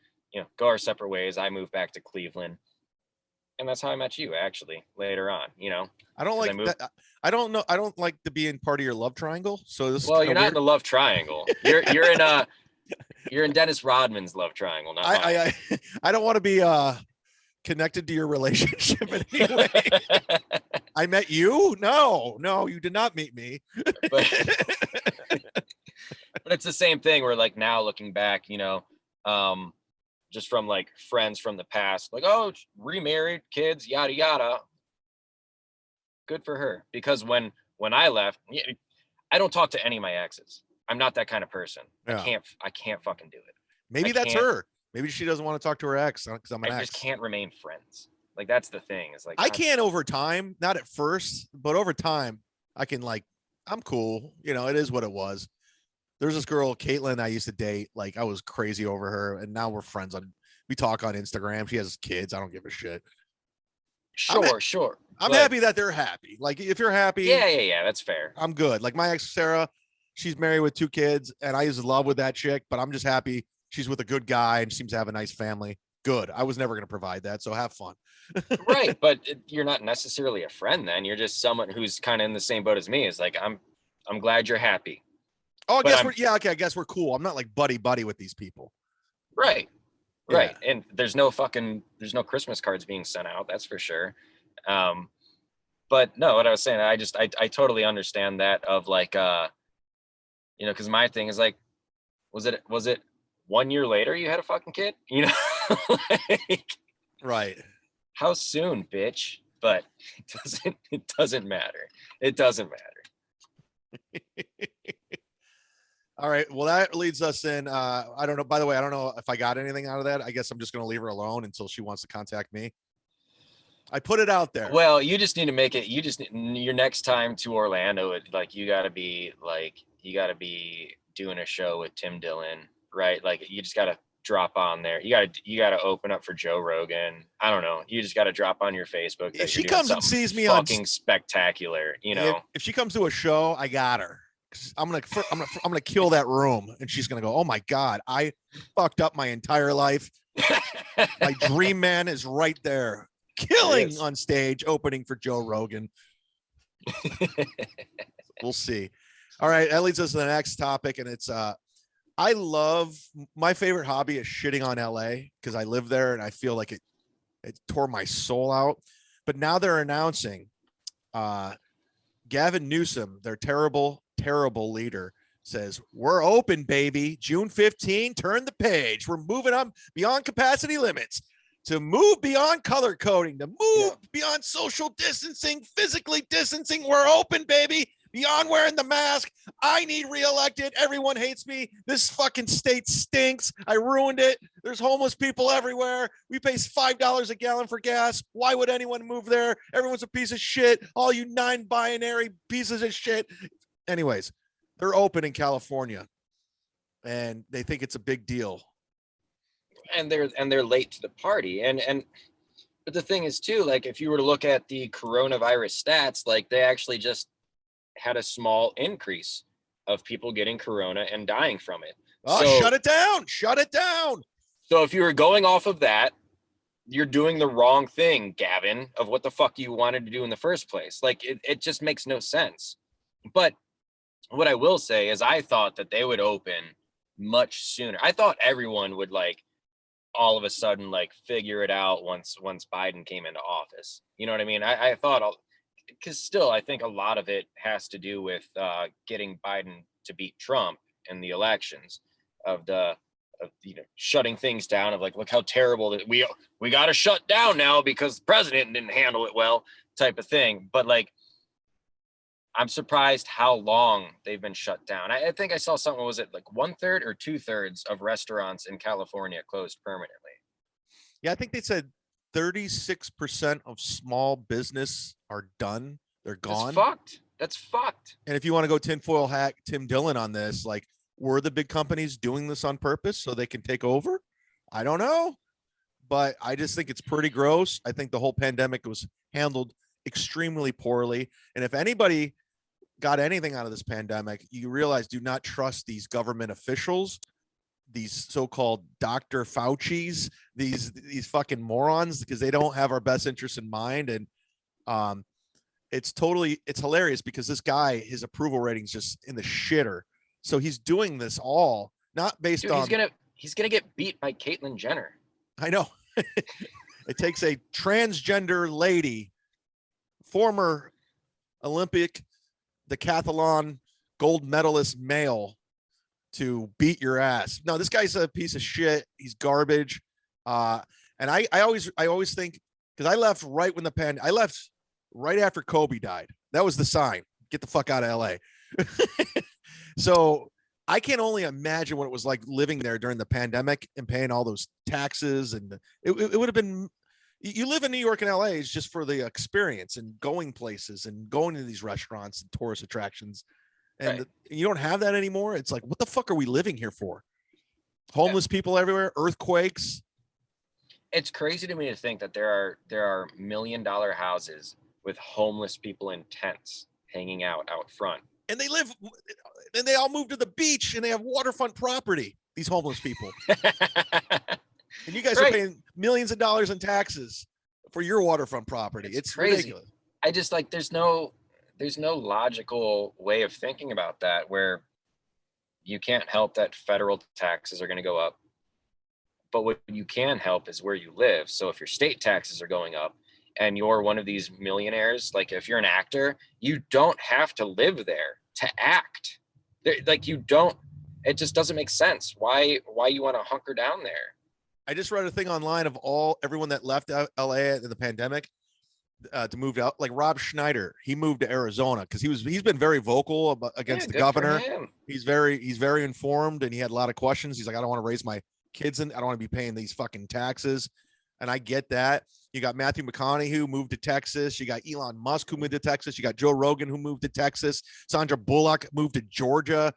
go our separate ways. I moved back to Cleveland. And that's how I met you, actually, later on. I don't like that. I don't know. I don't like to be in part of your love triangle. So this. Well, you're not in the love triangle. You're in Dennis Rodman's love triangle. Not mine. I don't want to be connected to your relationship in any way. I met you. No, you did not meet me. But it's the same thing. Where like now looking back, just from like friends from the past, like, oh, remarried, kids, yada yada. Good for her. Because when I left, I don't talk to any of my exes. I'm not that kind of person. Yeah. I can't fucking do it. Maybe that's her. Maybe she doesn't want to talk to her ex because I'm an ex. I just can't remain friends. Like that's the thing. It's like I can't over time, not at first, but over time I can like, I'm cool. It is what it was. There's this girl, Caitlin, I used to date. Like, I was crazy over her, and now we're friends we talk on Instagram. She has kids. I don't give a shit. Sure. I'm But happy that they're happy. Like, if you're happy, yeah, that's fair. I'm good. Like, my ex Sarah, she's married with 2 kids, and I used to love with that chick, but I'm just happy she's with a good guy and seems to have a nice family. Good. I was never going to provide that, so have fun. Right, but you're not necessarily a friend then. You're just someone who's kind of in the same boat as me. It's like I'm glad you're happy. Oh, I But guess okay. I guess we're cool. I'm not like buddy with these people. Right. Yeah. And there's no Christmas cards being sent out, that's for sure. But no, what I was saying, I totally understand that of like because my thing is like, was it 1 year later you had a fucking kid? Like, Right. how soon, bitch? But it doesn't matter. It doesn't matter. All right. Well, that leads us in. I don't know. By the way, I don't know if I got anything out of that. I guess I'm just going to leave her alone until she wants to contact me. I put it out there. Well, you just need to make it. Your next time to Orlando, you got to be doing a show with Tim Dillon, right? Like, you just got to drop on there. You got to open up for Joe Rogan. I don't know. You just got to drop on your Facebook. If she comes and sees me fucking spectacular, if she comes to a show, I got her. I'm gonna kill that room, and she's gonna go, oh my god, I fucked up my entire life. My dream man is right there, killing on stage, opening for Joe Rogan. We'll see. All right, that leads us to the next topic, and it's I love, my favorite hobby is shitting on LA because I live there and I feel like it tore my soul out. But now they're announcing Gavin Newsom, their terrible leader, says, we're open, baby. June 15, turn the page. We're moving up beyond capacity limits, to move beyond color coding, to move beyond social distancing, physically distancing. We're open, baby. Beyond wearing the mask. I need reelected. Everyone hates me. This fucking state stinks. I ruined it. There's homeless people everywhere. We pay $5 a gallon for gas. Why would anyone move there? Everyone's a piece of shit. All you non-binary pieces of shit. Anyways, they're open in California, and they think it's a big deal. And they're late to the party. But the thing is too, like, if you were to look at the coronavirus stats, like, they actually just had a small increase of people getting corona and dying from it. Oh, so, shut it down. So if you were going off of that, you're doing the wrong thing, Gavin, of what the fuck you wanted to do in the first place. Like, it just makes no sense. But what I will say is, I thought that they would open much sooner. I thought everyone would, like, all of a sudden, like, figure it out once Biden came into office. You know what I mean? I thought, because still, I think a lot of it has to do with getting Biden to beat Trump in the elections, of shutting things down, of like, look how terrible that we got to shut down now because the president didn't handle it well, type of thing. But like, I'm surprised how long they've been shut down. I think I saw something, was it like 1/3 or 2/3 of restaurants in California closed permanently? Yeah, I think they said 36% of small business are done. They're gone. That's fucked. And if you want to go tinfoil hack Tim Dillon on this, like, were the big companies doing this on purpose so they can take over? I don't know, but I just think it's pretty gross. I think the whole pandemic was handled extremely poorly. And if anybody got anything out of this pandemic, you realize, do not trust these government officials, these so-called Dr. Fauci's, these fucking morons, because they don't have our best interests in mind. And it's hilarious because this guy, his approval rating's just in the shitter. So he's doing this all not based on. He's gonna get beat by Caitlyn Jenner. I know. It takes a transgender lady, former Olympic decathlon gold medalist male, to beat your ass. No, this guy's a piece of shit. He's garbage. And I always think, because I left right when I left right after Kobe died. That was the sign. Get the fuck out of LA. So I can only imagine what it was like living there during the pandemic and paying all those taxes. And it would have been, you live in New York and LA is just for the experience and going places and going to these restaurants and tourist attractions. And Right. you don't have that anymore. It's like, what the fuck are we living here for? Homeless people everywhere, earthquakes. It's crazy to me to think that there are $1 million houses with homeless people in tents hanging out front. And they all move to the beach and they have waterfront property, these homeless people. And you guys are paying millions of dollars in taxes for your waterfront property. It's crazy. Ridiculous. I just like, there's no logical way of thinking about that, where you can't help that federal taxes are going to go up. But what you can help is where you live. So if your state taxes are going up and you're one of these millionaires, like if you're an actor, you don't have to live there to act. Like you don't, it just doesn't make sense. Why you want to hunker down there? I just read a thing online of everyone that left LA in the pandemic to move out. Like Rob Schneider, he moved to Arizona because he's been very vocal against the governor. He's very informed, and he had a lot of questions. He's like, I don't want to raise my kids and I don't want to be paying these fucking taxes. And I get that. You got Matthew McConaughey who moved to Texas. You got Elon Musk who moved to Texas. You got Joe Rogan who moved to Texas. Sandra Bullock moved to Georgia.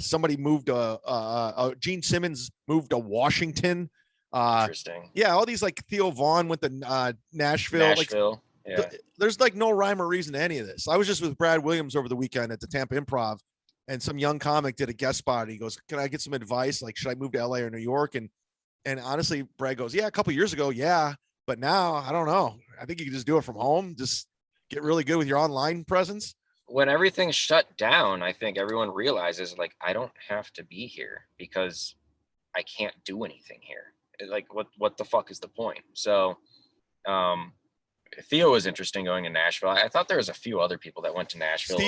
Somebody moved to Gene Simmons moved to Washington. Interesting. Yeah, all these like Theo Vaughn went to Nashville. Like, yeah. There's like no rhyme or reason to any of this. I was just with Brad Williams over the weekend at the Tampa Improv, and some young comic did a guest spot. And he goes, "Can I get some advice? Like, should I move to LA or New York?" And honestly, Brad goes, "Yeah, a couple years ago, yeah, but now I don't know. I think you can just do it from home. Just get really good with your online presence." When everything's shut down, I think everyone realizes, like, I don't have to be here because I can't do anything here. Like, what the fuck is the point? So Theo was interesting going to Nashville. I thought there was a few other people that went to Nashville.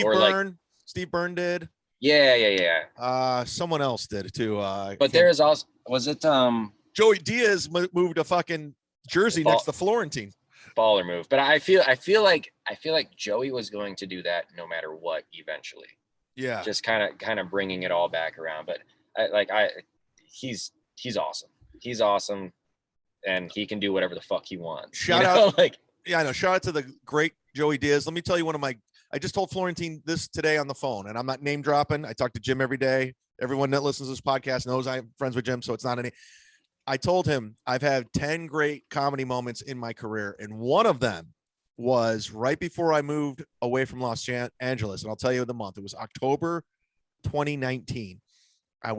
Steve Byrne did. Yeah. Someone else did too. But there is also, was it Joey Diaz moved to fucking Jersey next to Florentine. Baller move. But I feel like Joey was going to do that no matter what eventually. Yeah. Just kind of bringing it all back around. But he's awesome. He's awesome, and he can do whatever the fuck he wants. Shout out to the great Joey Diaz. Let me tell you I just told Florentine this today on the phone, and I'm not name dropping. I talk to Jim every day. Everyone that listens to this podcast knows I'm friends with Jim, so it's not any. I told him I've had 10 great comedy moments in my career, and one of them was right before I moved away from Los Angeles, and I'll tell you the month. It was October 2019. I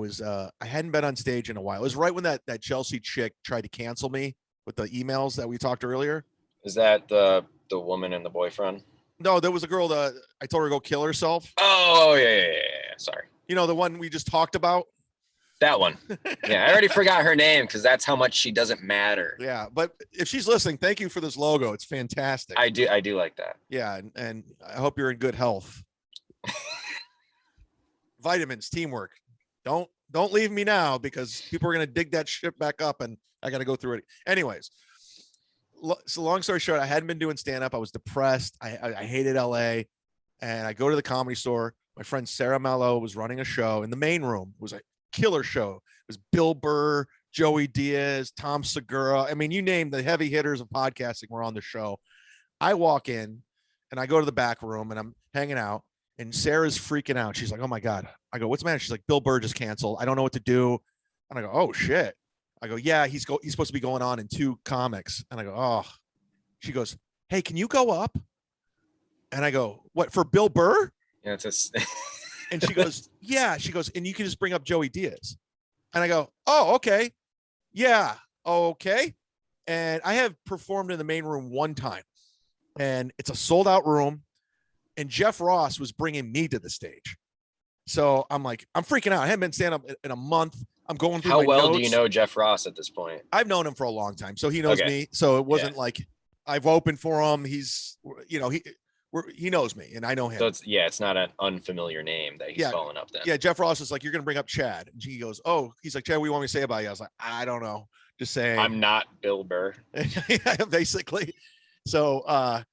hadn't been on stage in a while. It was right when that Chelsea chick tried to cancel me with the emails that we talked earlier. Is that the woman and the boyfriend? No, there was a girl that I told her to go kill herself. Oh, yeah. Sorry. You know, the one we just talked about? That one. Yeah, I already forgot her name because that's how much she doesn't matter. Yeah, but if she's listening, thank you for this logo. It's fantastic. I do like that. Yeah, and I hope you're in good health. Vitamins, teamwork. Don't leave me now because people are going to dig that shit back up and I got to go through it. Anyways, so long story short, I hadn't been doing stand-up. I was depressed. I hated LA, and I go to the Comedy Store. My friend Sarah Mello was running a show in the main room. It was a killer show. It was Bill Burr, Joey Diaz, Tom Segura. I mean, you name the heavy hitters of podcasting were on the show. I walk in and I go to the back room and I'm hanging out, and Sarah's freaking out. She's like, "Oh my God." I go, "What's the matter?" She's like, "Bill Burr just canceled. I don't know what to do." And I go, "Oh shit." I go, "Yeah, he's supposed to be going on in 2 comics." And I go, "Oh." She goes, "Hey, can you go up?" And I go, "What, for Bill Burr?" Yeah, it's And she goes, "Yeah." She goes, "And you can just bring up Joey Diaz." And I go, "Oh, okay. Yeah. Okay." And I have performed in the main room one time, and it's a sold out room, and Jeff Ross was bringing me to the stage. So I'm like, I'm freaking out. I haven't been stand up in a month. I'm going through How my well notes. do you know Jeff Ross at this point? I've known him for a long time, so he knows me. So it wasn't like I've opened for him. He's, he knows me and I know him. So it's not an unfamiliar name that he's following up then. Yeah, Jeff Ross is like, "You're going to bring up Chad." And he goes, "Oh," he's like, "Chad, what do you want me to say about you?" I was like, "I don't know. Just saying." I'm not Bill Burr. Basically. So, and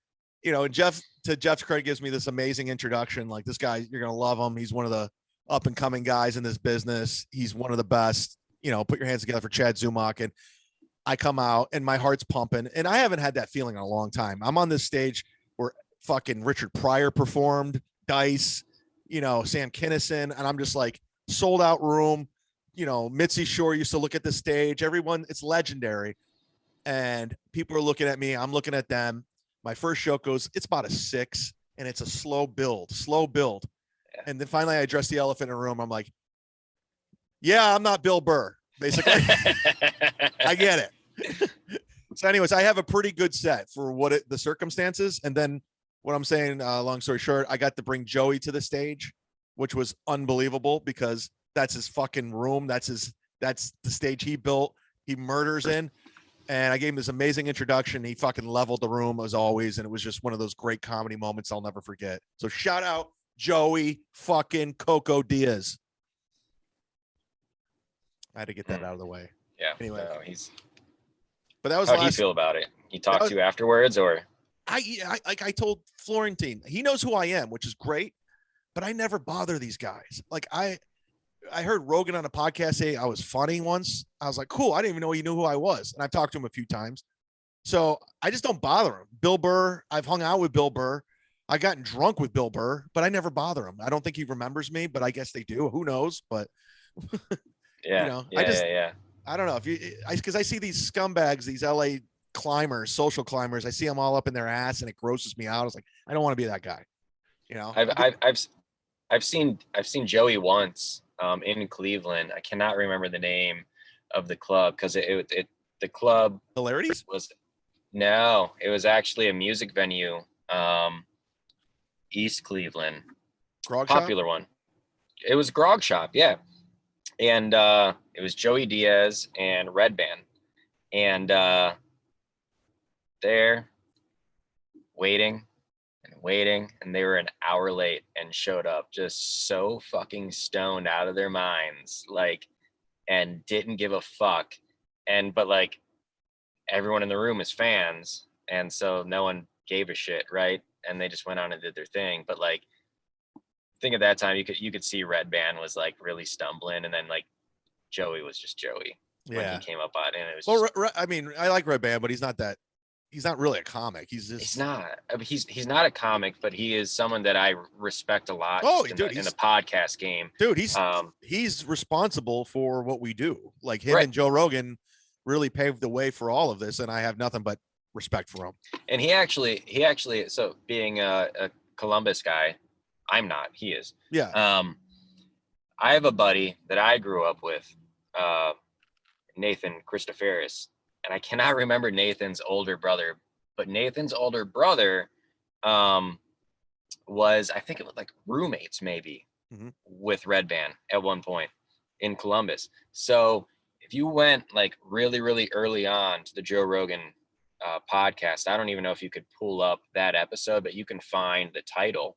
to Jeff's credit, gives me this amazing introduction. Like, this guy, you're going to love him. He's one of the up and coming guys in this business. He's one of the best. Put your hands together for chad-zumock. And I come out and my heart's pumping, and I haven't had that feeling in a long time. I'm on this stage where fucking Richard Pryor performed, Dice, Sam Kinison, and I'm just like sold out room. Mitzi Shore used to look at the stage. Everyone, it's legendary. And people are looking at me. I'm looking at them. My first show goes, it's about a 6, and it's a slow build. Yeah. And then finally I address the elephant in the room. I'm like, yeah, I'm not Bill Burr, basically. I get it. So anyways, I have a pretty good set for the circumstances. And then what I'm saying, long story short, I got to bring Joey to the stage, which was unbelievable because that's his fucking room. That's the stage he built. He murders in. And I gave him this amazing introduction. He fucking leveled the room as always. And it was just one of those great comedy moments I'll never forget. So shout out Joey fucking Coco Diaz. I had to get that out of the way. Yeah. Anyway. No, but that was how'd he feel about it? He talked to you afterwards, or? I told Florentine, he knows who I am, which is great, but I never bother these guys. Like I heard Rogan on a podcast say I was funny once. I was like, cool. I didn't even know he knew who I was. And I've talked to him a few times. So I just don't bother him. Bill Burr, I've hung out with Bill Burr. I gotten drunk with Bill Burr, but I never bother him. I don't think he remembers me, but I guess they do. Who knows? But yeah, I don't know because I see these scumbags, these LA climbers, social climbers. I see them all up in their ass and it grosses me out. I was like, I don't want to be that guy. I've seen Joey once in Cleveland. I cannot remember the name of the club because the club Hilarities it was actually a music venue, East Cleveland, popular one. It was Grog Shop, yeah, and it was Joey Diaz and Red Band, and they're waiting, and they were an hour late and showed up just so fucking stoned out of their minds, like, and didn't give a fuck. But like everyone in the room is fans, and so no one gave a shit, right? And they just went on and did their thing. But like, I think at that time you could see Red Band was like really stumbling, and then like Joey was just Joey when he came up on it. And it was I mean, I like Red Band, but he's not really a comic. He's not. I mean, he's not a comic, but he is someone that I respect a lot. In the podcast game, dude. He's responsible for what we do. Like him and Joe Rogan really paved the way for all of this, and I have nothing but respect for him. And he actually. So being a Columbus guy, I'm not. He is. Yeah. I have a buddy that I grew up with, Nathan Christoferis. And I cannot remember Nathan's older brother, but Nathan's older brother was, I think it was like roommates maybe with Red Band at one point in Columbus. So if you went like really, really early on to the Joe Rogan podcast, I don't even know if you could pull up that episode, but you can find the title.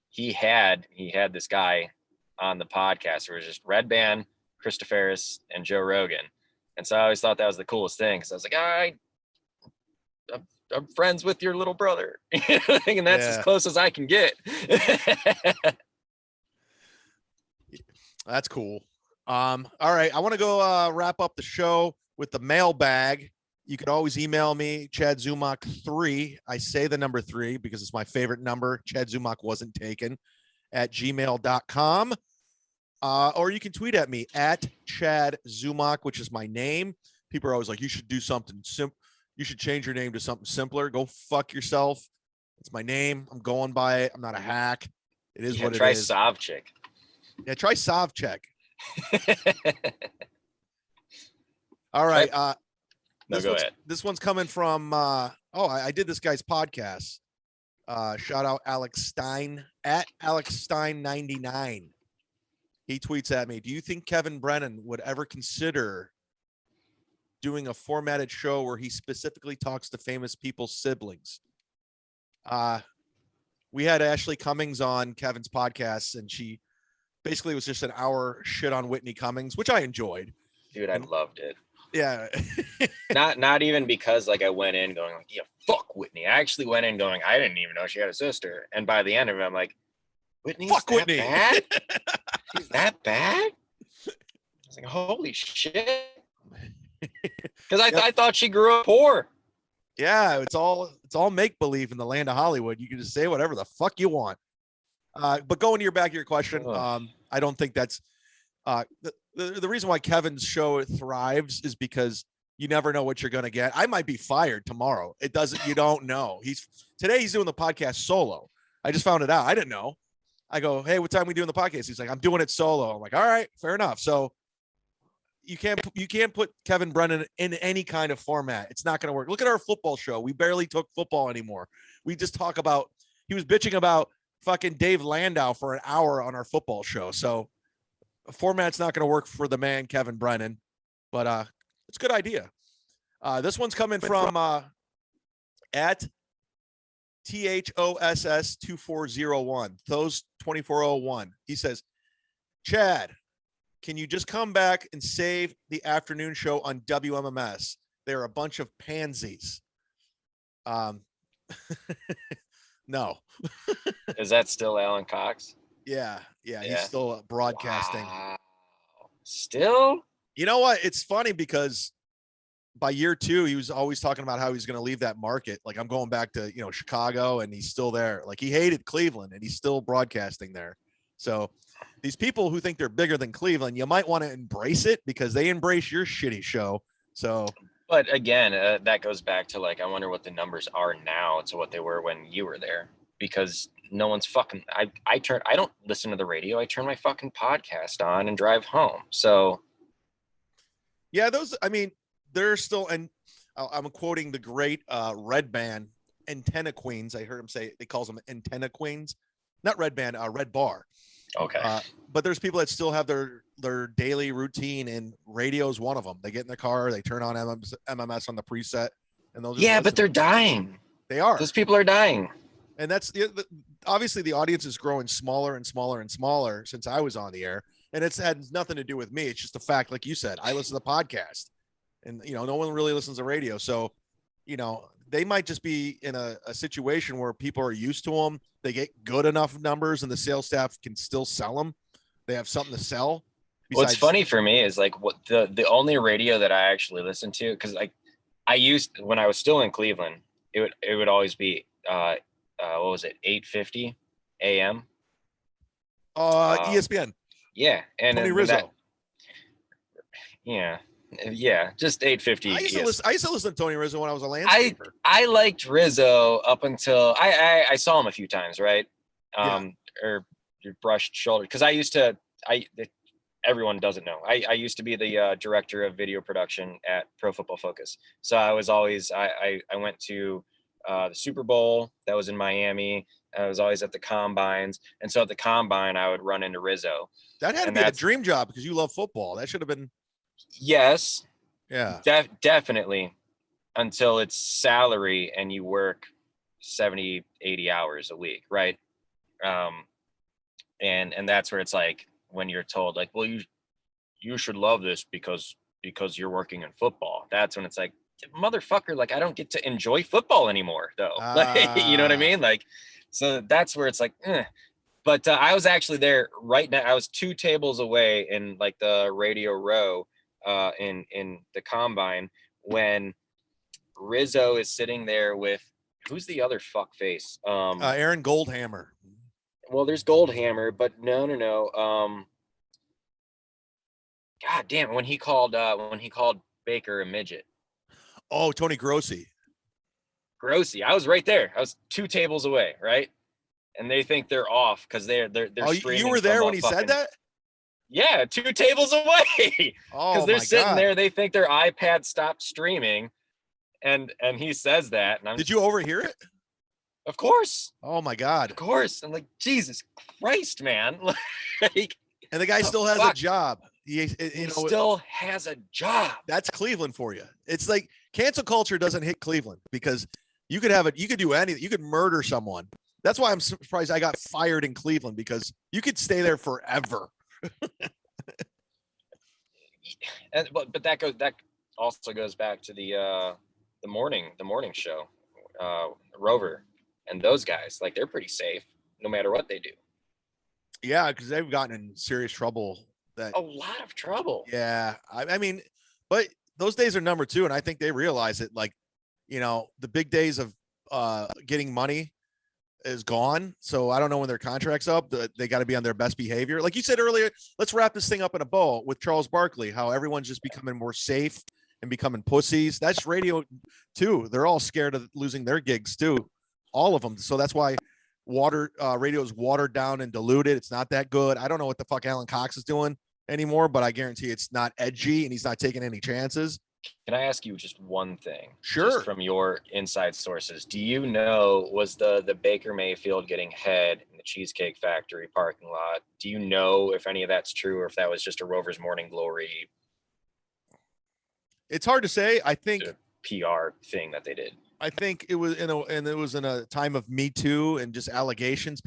He had this guy on the podcast where it was just Red Band, Christoferis, and Joe Rogan. And so I always thought that was the coolest thing, because I was like, I'm friends with your little brother. And that's as close as I can get. That's cool. All right. I want to go wrap up the show with the mailbag. You could always email me, chadzumock3. I say the number 3 because it's my favorite number. Chadzumock wasn't taken at gmail.com. Or you can tweet at me at chadzumock, which is my name. People are always like, you should do something simple. You should change your name to something simpler. Go fuck yourself. It's my name. I'm going by it. I'm not a hack. It is what it is. Try Savchik. Yeah, try Savchik. All right. Go ahead. This one's coming from I did this guy's podcast. Shout out Alex Stein at Alex Stein 99. He tweets at me, do you think Kevin Brennan would ever consider doing a formatted show where he specifically talks to famous people's siblings? We had Ashley Cummings on Kevin's podcast, and she basically was just an hour shit on Whitney Cummings, which I enjoyed. Dude, I loved it. Yeah. not even because like I went in going like, yeah, fuck Whitney. I actually went in going, I didn't even know she had a sister. And by the end of it, I'm like, Whitney's fuck that Whitney. Bad? She's that bad? I was like, holy shit. Because I thought she grew up poor. Yeah, it's all make-believe in the land of Hollywood. You can just say whatever the fuck you want. But going to your question, Ugh. I don't think that's the reason why Kevin's show thrives is because you never know what you're going to get. I might be fired tomorrow. It doesn't, you don't know. Today he's doing the podcast solo. I just found it out. I didn't know. I go, hey, what time are we doing the podcast? He's like, I'm doing it solo. I'm like, all right, fair enough. So you can't put Kevin Brennan in any kind of format. It's not going to work. Look at our football show. We barely took football anymore. We just talk about, he was bitching about fucking Dave Landau for an hour on our football show. So a format's not going to work for the man, Kevin Brennan, but it's a good idea. This one's coming from at THOSS 2401, Those 2401. He says, Chad, can you just come back and save the afternoon show on WMMS? They're a bunch of pansies. No. Is that still Alan Cox? Yeah. He's still broadcasting. Wow. Still? You know what? It's funny because by year 2, he was always talking about how he's going to leave that market. Like, I'm going back to, Chicago, and he's still there. Like, he hated Cleveland and he's still broadcasting there. So these people who think they're bigger than Cleveland, you might want to embrace it because they embrace your shitty show. So, but again, that goes back to like, I wonder what the numbers are now to what they were when you were there, because no one's fucking, I don't listen to the radio. I turn my fucking podcast on and drive home. So yeah, they're still, and I'm quoting the great Red Band Antenna Queens. I heard him say, they calls them Antenna Queens, not Red Band, Red Bar. Okay. But there's people that still have their daily routine, and radio is one of them. They get in the car, they turn on MMS on the preset, and they'll just but they're dying. They are. Those people are dying. And that's obviously the audience is growing smaller and smaller and smaller since I was on the air. And it's had nothing to do with me. It's just the fact, like you said, I listen to the podcast, and no one really listens to radio. So, they might just be in a situation where people are used to them. They get good enough numbers, and the sales staff can still sell them. They have something to sell. What's funny for me is like what the only radio that I actually listen to, because like I used, when I was still in Cleveland, it would always be what was it, 8:50 a.m. ESPN. Yeah, and Tony Rizzo. Just 8:50. I used to listen to Tony Rizzo when I was a landscaper. I liked Rizzo up until I saw him a few times, right? Or your brushed shoulder, because everyone doesn't know. I used to be the director of video production at Pro Football Focus. So I was always, I went to the Super Bowl that was in Miami. I was always at the combines. And so at the combine, I would run into Rizzo. That had to be a dream job because you love football. That should have been. Yes. Yeah. Definitely. Until it's salary and you work 70, 80 hours a week. Right. And that's where it's like, when you're told like, well, you should love this because you're working in football. That's when it's like, motherfucker, like I don't get to enjoy football anymore though. Like, you know what I mean? Like, so that's where it's like, But I was actually there right now. I was 2 tables away in like the radio row in the combine when Rizzo is sitting there with, who's the other fuck face? Aaron Goldhammer. Well, there's Goldhammer, but no. God damn it, when he called Baker a midget. Oh, Tony Grossi. I was right there. I was 2 tables away, right? And they think they're off because they're Oh, you were there when he said that? Yeah, 2 tables away. Oh, because they're sitting there, they think their iPad stopped streaming, and he says that. And Did you overhear it? Of course. Oh my God. Of course. I'm like, Jesus Christ, man. Like, and the guy still has a job. He still has a job. That's Cleveland for you. It's like cancel culture doesn't hit Cleveland because you could do anything. You could murder someone. That's why I'm surprised I got fired in Cleveland, because you could stay there forever. But that also goes back to the morning show, Rover and those guys. Like, they're pretty safe no matter what they do. Yeah, because they've gotten in serious trouble. A lot of trouble. Yeah, I mean, but those days are number 2, and I think they realize it. Like, the big days of getting money is gone. So I don't know when their contract's up. They got to be on their best behavior. Like you said earlier, let's wrap this thing up in a bow with Charles Barkley, how everyone's just becoming more safe and becoming pussies. That's radio too. They're all scared of losing their gigs too. All of them. So that's why radio is watered down and diluted. It's not that good. I don't know what the fuck Alan Cox is doing anymore, but I guarantee it's not edgy and he's not taking any chances. Can I ask you just one thing? Sure. Just from your inside sources, do you know, was the Baker Mayfield getting head in the Cheesecake Factory parking lot? Do you know if any of that's true or if that was just a Rover's Morning Glory? It's hard to say. I think PR thing that they did. I think it was in a time of Me Too and just allegations.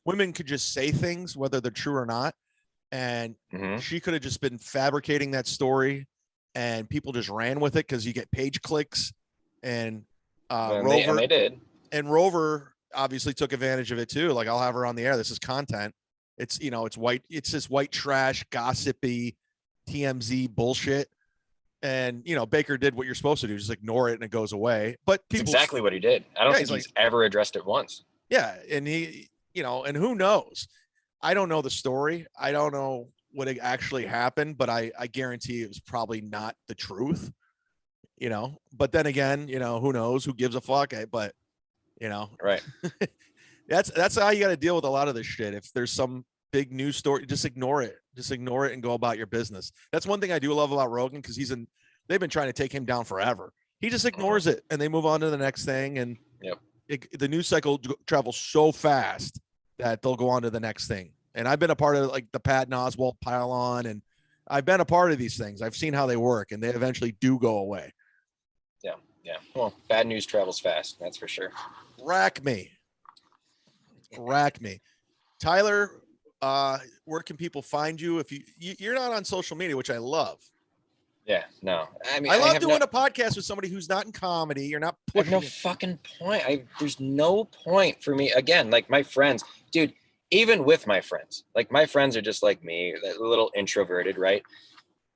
Women could just say things whether they're true or not, and she could have just been fabricating that story. And people just ran with it because you get page clicks, and Rover they did. And Rover obviously took advantage of it too. Like, I'll have her on the air. This is content. It's it's white. It's this white trash, gossipy, TMZ bullshit. And Baker did what you're supposed to do, just ignore it and it goes away. But that's exactly what he did. I don't think he's ever addressed it once. Yeah, and he, and who knows? I don't know the story. I don't know what actually happened, but I guarantee it was probably not the truth, but then again, who knows, who gives a fuck, but right. that's how you got to deal with a lot of this shit. If there's some big news story, just ignore it and go about your business. That's one thing I do love about Rogan, because they've been trying to take him down forever. He just ignores it and they move on to the next thing. And the news cycle travels so fast that they'll go on to the next thing. And I've been a part of like the Patton Oswalt pile-on, and I've been a part of these things. I've seen how they work, and they eventually do go away. Yeah. Well, bad news travels fast. That's for sure. Rack me. Tyler, where can people find you? If you're not on social media, which I love. Yeah, no. I mean, I love doing a podcast with somebody who's not in comedy. You're not pushing. There's no fucking point. There's no point for me. Again, like my friends, dude. Even with my friends, like my friends are just like me, a little introverted, right?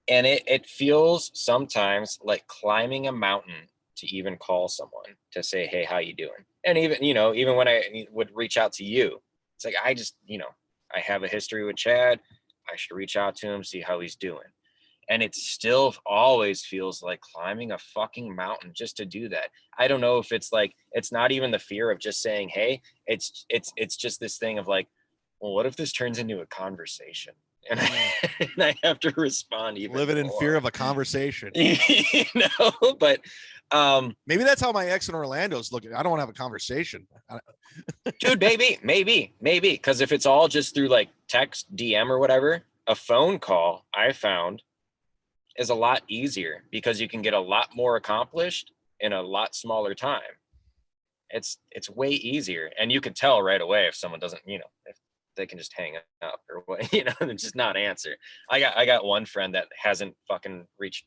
And it feels sometimes like climbing a mountain to even call someone to say, hey, how you doing? And even when I would reach out to you, it's like, I just, I have a history with Chad. I should reach out to him, see how he's doing. And it still always feels like climbing a fucking mountain just to do that. I don't know if it's like, it's not even the fear of just saying, hey, it's just this thing of like, well, what if this turns into a conversation? And I have to respond even living more. In fear of a conversation. But maybe that's how my ex in Orlando's looking. I don't want to have a conversation. Dude, maybe. Because if it's all just through like text, DM or whatever, a phone call I found is a lot easier because you can get a lot more accomplished in a lot smaller time. It's way easier. And you can tell right away if someone doesn't, if they can just hang up or what, and just not answer. I got one friend that hasn't fucking reached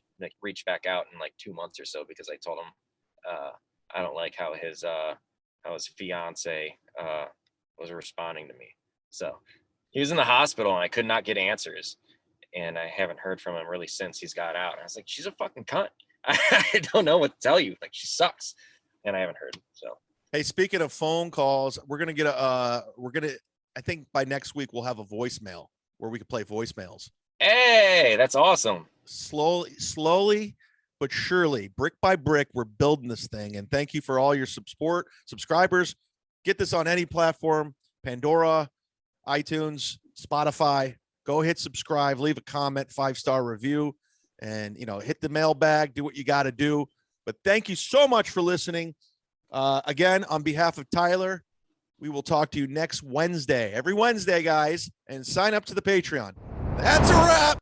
back out in like 2 months or so because I told him I don't like how his fiance was responding to me. So he was in the hospital and I could not get answers, and I haven't heard from him really since he's got out. And I was like, she's a fucking cunt. I don't know what to tell you. Like, she sucks, and I haven't heard. So hey, speaking of phone calls, we're gonna get I think by next week we'll have a voicemail where we can play voicemails. Hey, that's awesome. Slowly, but surely, brick by brick, we're building this thing. And thank you for all your subscribers. Get this on any platform, Pandora, iTunes, Spotify. Go hit subscribe, leave a comment, 5-star review, and hit the mailbag, do what you got to do. But thank you so much for listening. Again, on behalf of Tyler, we will talk to you next Wednesday, every Wednesday, guys, and sign up to the Patreon. That's a wrap.